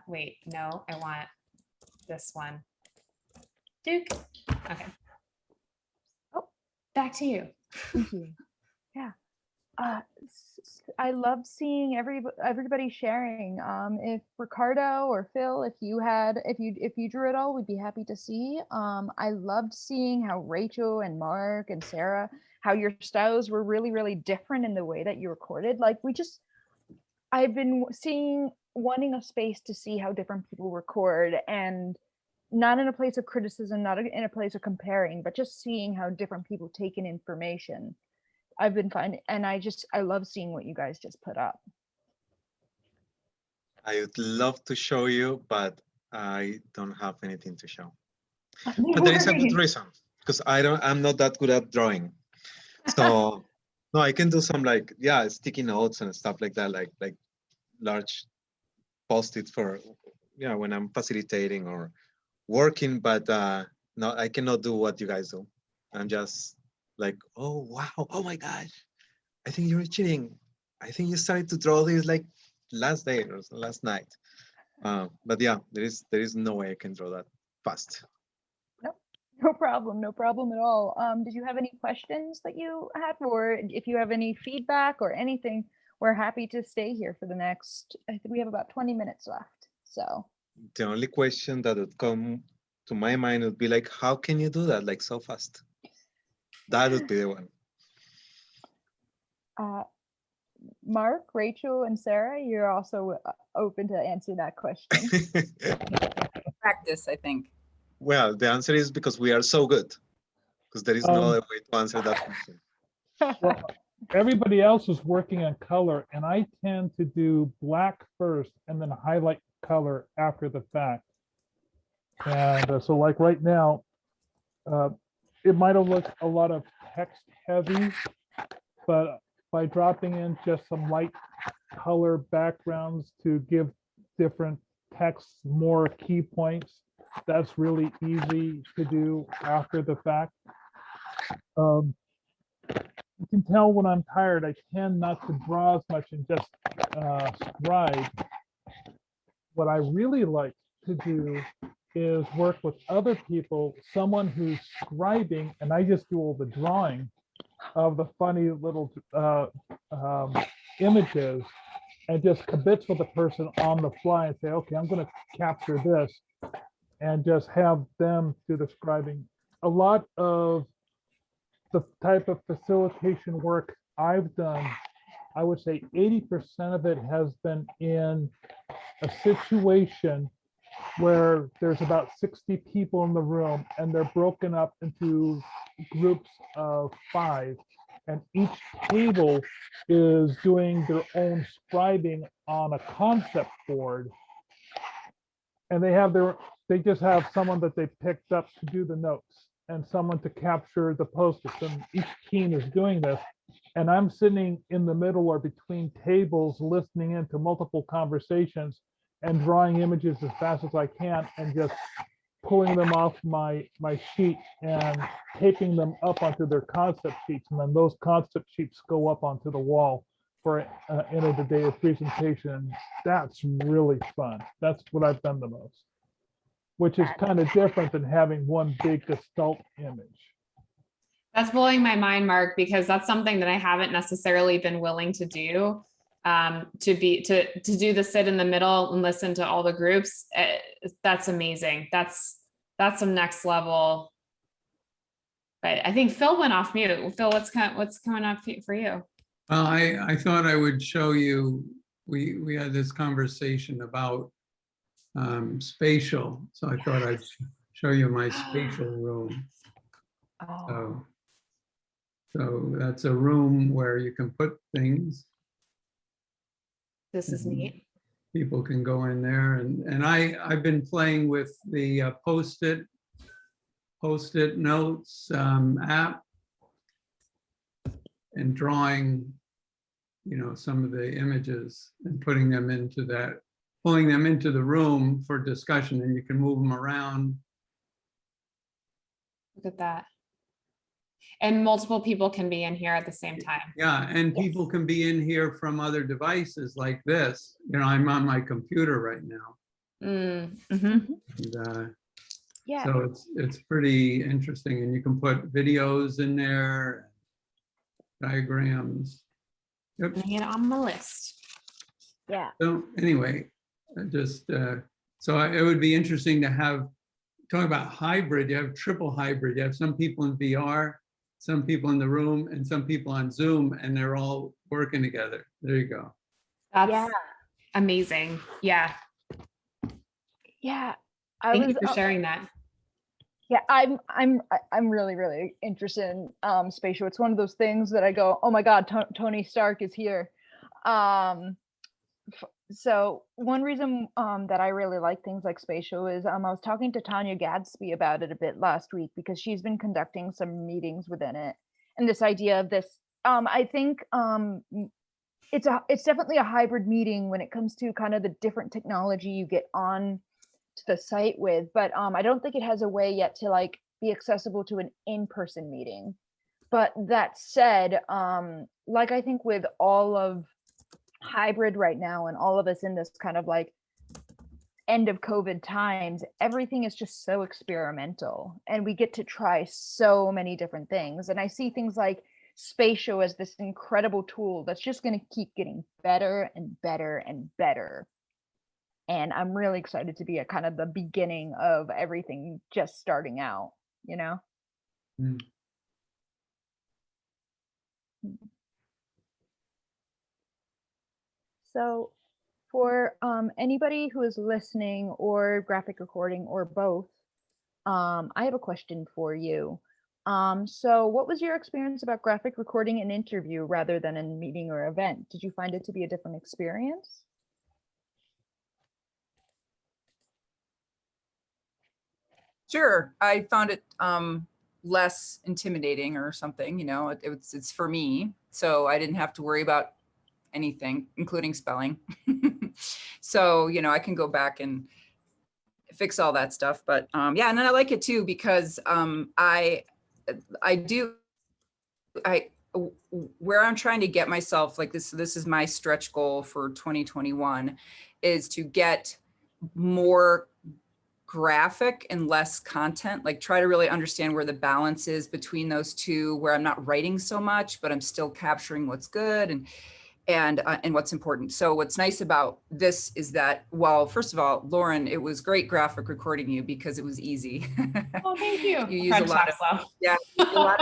Wait, no, I want this one. Duke. Okay. Oh. Back to you. Thank you. Yeah. I love seeing everybody sharing. If Ricardo or Phil, if you drew it all, we'd be happy to see. I loved seeing how Rachel and Mark and Sarah, how your styles were really, really different in the way that you recorded. Like I've been wanting a space to see how different people record, and not in a place of criticism, not in a place of comparing, but just seeing how different people take in information. I've been finding, and I love seeing what you guys just put up. I would love to show you, but I don't have anything to show. No But there is a good worries. reason, because I'm not that good at drawing. So no, I can do some sticky notes and stuff like that, like large post-it for when I'm facilitating or working, but no, I cannot do what you guys do. I'm just like, oh wow, oh my gosh, I think you're cheating. I think you started to draw this like last day or last night. But yeah, there is no way I can draw that fast. No problem at all. Did you have any questions that you had, or if you have any feedback or anything, we're happy to stay here for the next, I think we have about 20 minutes left. So The only question that would come to my mind would be like, how can you do that like so fast? That would be the one. Mark, Rachel, and Sarah, you're also open to answer that question. Practice, I think. Well, the answer is because we are so good. Because there is no other way to answer that question. Well, everybody else is working on color, and I tend to do black first and then highlight color after the fact. And so like right now, it might have looked a lot of text heavy, but by dropping in just some light color backgrounds to give different texts more key points, that's really easy to do after the fact. You can tell when I'm tired, I tend not to draw as much and just scribe. What I really like to do is work with other people, someone who's scribing, and I just do all the drawing of the funny little images, and just kibitz with the person on the fly and say, okay, I'm going to capture this, and just have them do the scribing. A lot of the type of facilitation work I've done, I would say 80% of it has been in a situation where there's about 60 people in the room and they're broken up into groups of 5, and each table is doing their own scribing on a concept board, and they just have someone that they picked up to do the notes and someone to capture the post-its, and each team is doing this. And I'm sitting in the middle or between tables, listening into multiple conversations and drawing images as fast as I can, and just pulling them off my sheet and taping them up onto their concept sheets. And then those concept sheets go up onto the wall for end of the day of presentation. That's really fun. That's what I've done the most, which is kind of different than having one big gestalt image. That's blowing my mind, Mark, because that's something that I haven't necessarily been willing to do. To do the sit in the middle and listen to all the groups. That's amazing. That's some next level. But I think Phil went off mute. Phil, what's coming up for you? Well, I thought I would show you, we had this conversation about spatial. So I thought I'd show you my spatial room. Oh. So that's a room where you can put things. This is neat. People can go in there, and I've been playing with the Post-it Post-it notes app and drawing, some of the images and putting them into that, pulling them into the room for discussion, and you can move them around. Look at that. And multiple people can be in here at the same time. Yeah, and people can be in here from other devices like this. I'm on my computer right now. Mm-hmm. And, Yeah. so it's pretty interesting, and you can put videos in there, diagrams. Yep. Putting it on my list. Yeah. So anyway, it would be interesting to have, talking about hybrid, you have triple hybrid. You have some people in VR, some people in the room, and some people on Zoom, and they're all working together. There you go. That's amazing. Yeah. Yeah. Thank you for sharing that. Yeah, I'm really interested in spatial. It's one of those things that I go, oh my God, Tony Stark is here. So one reason that I really like things like spatial is I was talking to Tanya Gadsby about it a bit last week, because she's been conducting some meetings within it, and this idea of this. I think it's definitely a hybrid meeting when it comes to kind of the different technology you get on to the site with, but I don't think it has a way yet to like be accessible to an in-person meeting. But that said, like I think with all of hybrid right now and all of us in this kind of like end of COVID times, everything is just so experimental and we get to try so many different things. And I see things like spatial as this incredible tool that's just going to keep getting better and better and better. And I'm really excited to be at kind of the beginning of everything just starting out, Mm. So for anybody who is listening or graphic recording or both, I have a question for you. So what was your experience about graphic recording an interview rather than a meeting or event? Did you find it to be a different experience? Sure. I found it less intimidating or something, it's for me. So I didn't have to worry about anything, including spelling. So, I can go back and fix all that stuff. But yeah, and then I like it too, because where I'm trying to get myself, like this is my stretch goal for 2021, is to get more graphic and less content, like try to really understand where the balance is between those two, where I'm not writing so much, but I'm still capturing what's good and what's important. So what's nice about this is that, well, first of all, Lauren, it was great graphic recording you because it was easy. Oh, thank you. You use a lot of, you use a lot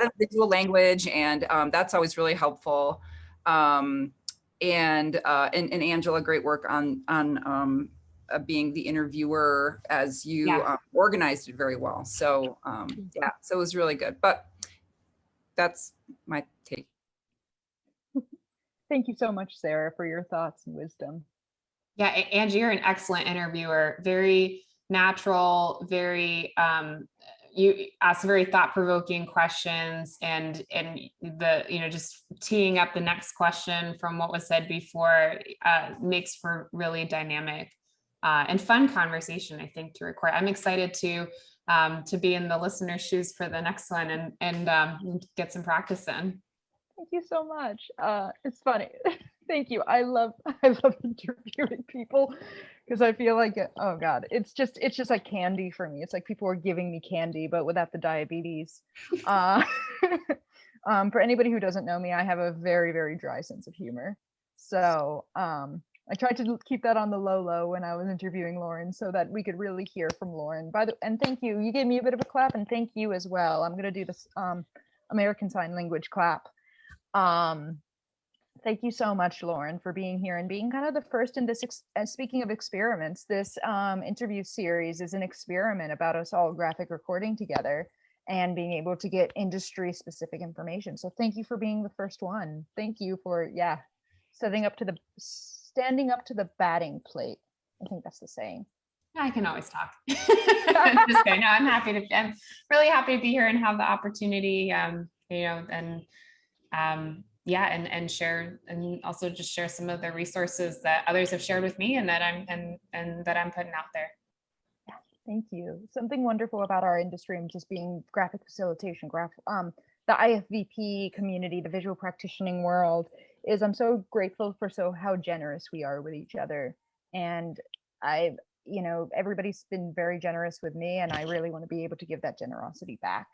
of visual language, and that's always really helpful. And Angela, great work on being the interviewer, as you organized it very well. So yeah, so it was really good. But that's my take. Thank you so much, Sarah, for your thoughts and wisdom. Yeah, Angie, you're an excellent interviewer. Very natural, very you ask very thought-provoking questions, and the just teeing up the next question from what was said before makes for really dynamic and fun conversation, I think, to record. I'm excited to be in the listener's shoes for the next one and get some practice in. Thank you so much. It's funny. Thank you. I love interviewing people, because I feel like, oh God, it's just like candy for me. It's like people are giving me candy, but without the diabetes. For anybody who doesn't know me, I have a very, very dry sense of humor. So I tried to keep that on the low when I was interviewing Lauren, so that we could really hear from Lauren. And thank you. You gave me a bit of a clap, and thank you as well. I'm gonna do this American Sign Language clap. Thank you so much, Lauren, for being here and being kind of the first in this. Speaking of experiments, this interview series is an experiment about us all graphic recording together and being able to get industry specific information. So thank you for being the first one. Thank you for, standing up to the batting plate. I think that's the saying. I can always talk. Just kidding. No, I'm really happy to be here and have the opportunity, yeah, and share, and also just share some of the resources that others have shared with me and that I'm putting out there. Thank you. Something wonderful about our industry and just being graphic facilitation, the IFVP community, the visual practicing world, is I'm so grateful for how generous we are with each other. And everybody's been very generous with me, and I really want to be able to give that generosity back.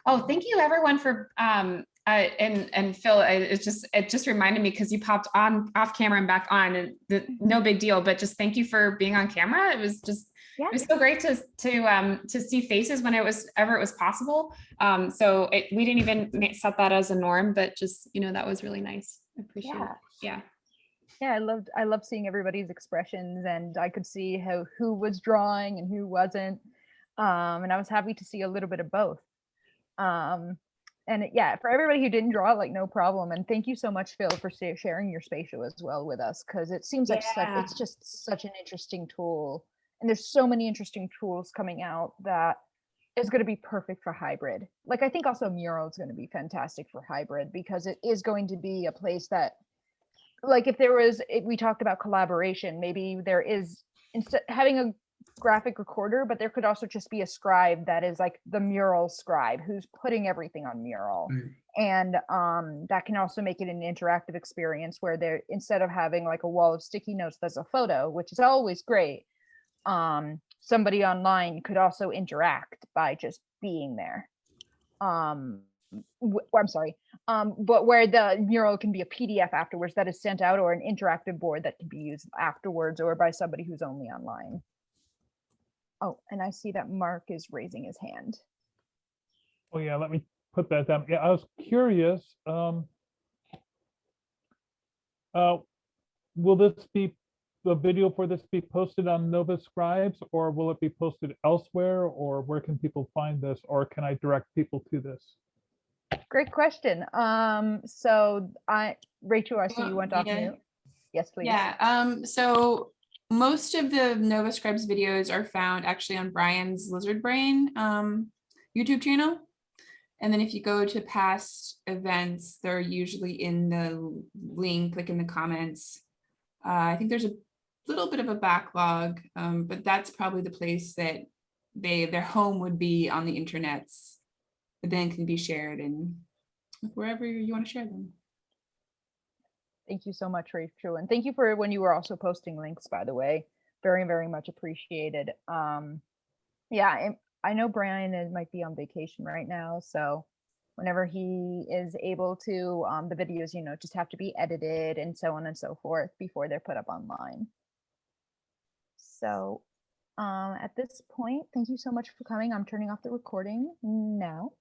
Oh, thank you everyone for and Phil, it just reminded me, because you popped on off camera and back on, and no big deal, but just thank you for being on camera. It was just Yeah. It was so great to see faces when it was possible. So we didn't even set that as a norm, but just that was really nice. I appreciate it. Yeah. Yeah, I loved seeing everybody's expressions, and I could see who was drawing and who wasn't. And I was happy to see a little bit of both. And yeah, for everybody who didn't draw, no problem. And thank you so much, Phil, for sharing your spatial as well with us, because it seems like it's just such an interesting tool. And there's so many interesting tools coming out that is going to be perfect for hybrid. I think also Mural is going to be fantastic for hybrid, because it is going to be a place that, if we talked about collaboration, maybe there is, instead having a graphic recorder, but there could also just be a scribe that is the Mural scribe who's putting everything on Mural. And that can also make it an interactive experience where they're, instead of having a wall of sticky notes that's a photo, which is always great, somebody online could also interact by just being there. I'm sorry, but where the mural can be a PDF afterwards that is sent out, or an interactive board that can be used afterwards, or by somebody who's only online. Oh, and I see that Mark is raising his hand. Oh yeah, let me put that down. Yeah, I was curious. Will the video for this be posted on Nova Scribes, or will it be posted elsewhere, or where can people find this, or can I direct people to this? Great question. So Rachel, I see you went off mute. Yes, please. Yeah. So most of the Nova Scribes videos are found actually on Brian's Lizard Brain YouTube channel. And then if you go to past events, they're usually in the link, in the comments. I think there's a little bit of a backlog, but that's probably the place that their home would be on the internets, but then can be shared and wherever you want to share them. Thank you so much, Rachel. And thank you for when you were also posting links, by the way. Very, very much appreciated. Yeah, I know Brian might be on vacation right now, so whenever he is able to, the videos, just have to be edited and so on and so forth before they're put up online. So at this point, thank you so much for coming. I'm turning off the recording now.